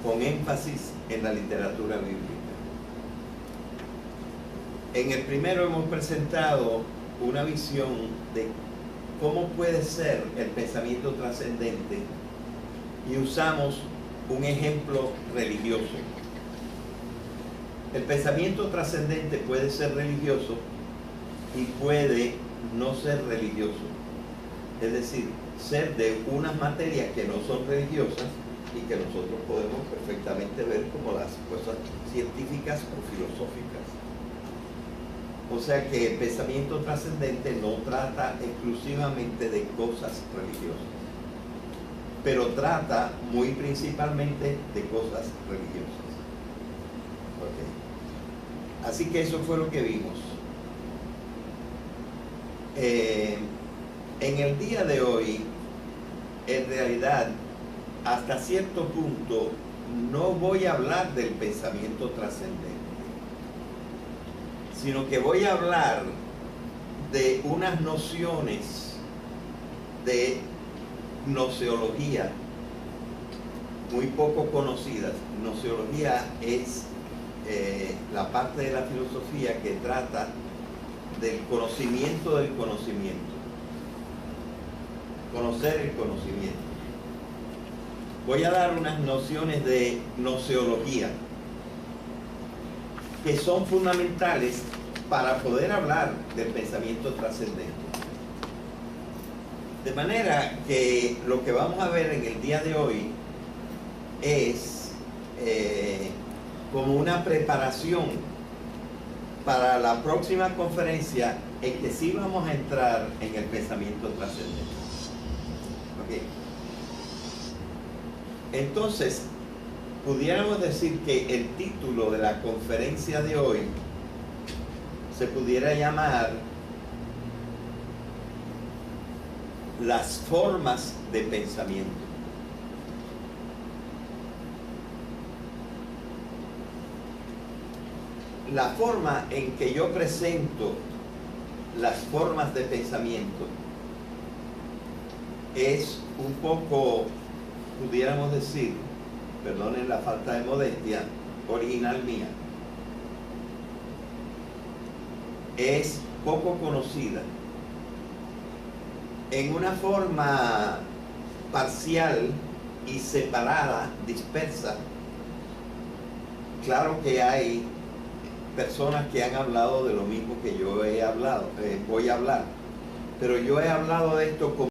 Speaker 1: con énfasis en la literatura bíblica. En el primero hemos presentado una visión de cómo puede ser el pensamiento trascendente y usamos un ejemplo religioso. El pensamiento trascendente puede ser religioso y puede no ser religioso. Es decir, ser de unas materias que no son religiosas y que nosotros podemos perfectamente ver como las cosas científicas o filosóficas. O sea que el pensamiento trascendente no trata exclusivamente de cosas religiosas, pero trata muy principalmente de cosas religiosas. Okay. Así que eso fue lo que vimos. En el día de hoy, en realidad, hasta cierto punto, no voy a hablar del pensamiento trascendente, sino que voy a hablar de unas nociones de gnoseología muy poco conocidas. Gnoseología es la parte de la filosofía que trata del conocimiento del conocimiento. Conocer el conocimiento. Voy a dar unas nociones de gnoseología que son fundamentales para poder hablar del pensamiento trascendente. De manera que lo que vamos a ver en el día de hoy es como una preparación para la próxima conferencia en que sí vamos a entrar en el pensamiento trascendente. Okay. Entonces, pudiéramos decir que el título de la conferencia de hoy se pudiera llamar Las formas de pensamiento. La forma en que yo presento las formas de pensamiento es un poco, pudiéramos decir, perdonen la falta de modestia, original mía. Es poco conocida. En una forma parcial y separada, dispersa, claro que hay personas que han hablado de lo mismo que yo he hablado, voy a hablar, pero yo he hablado de esto como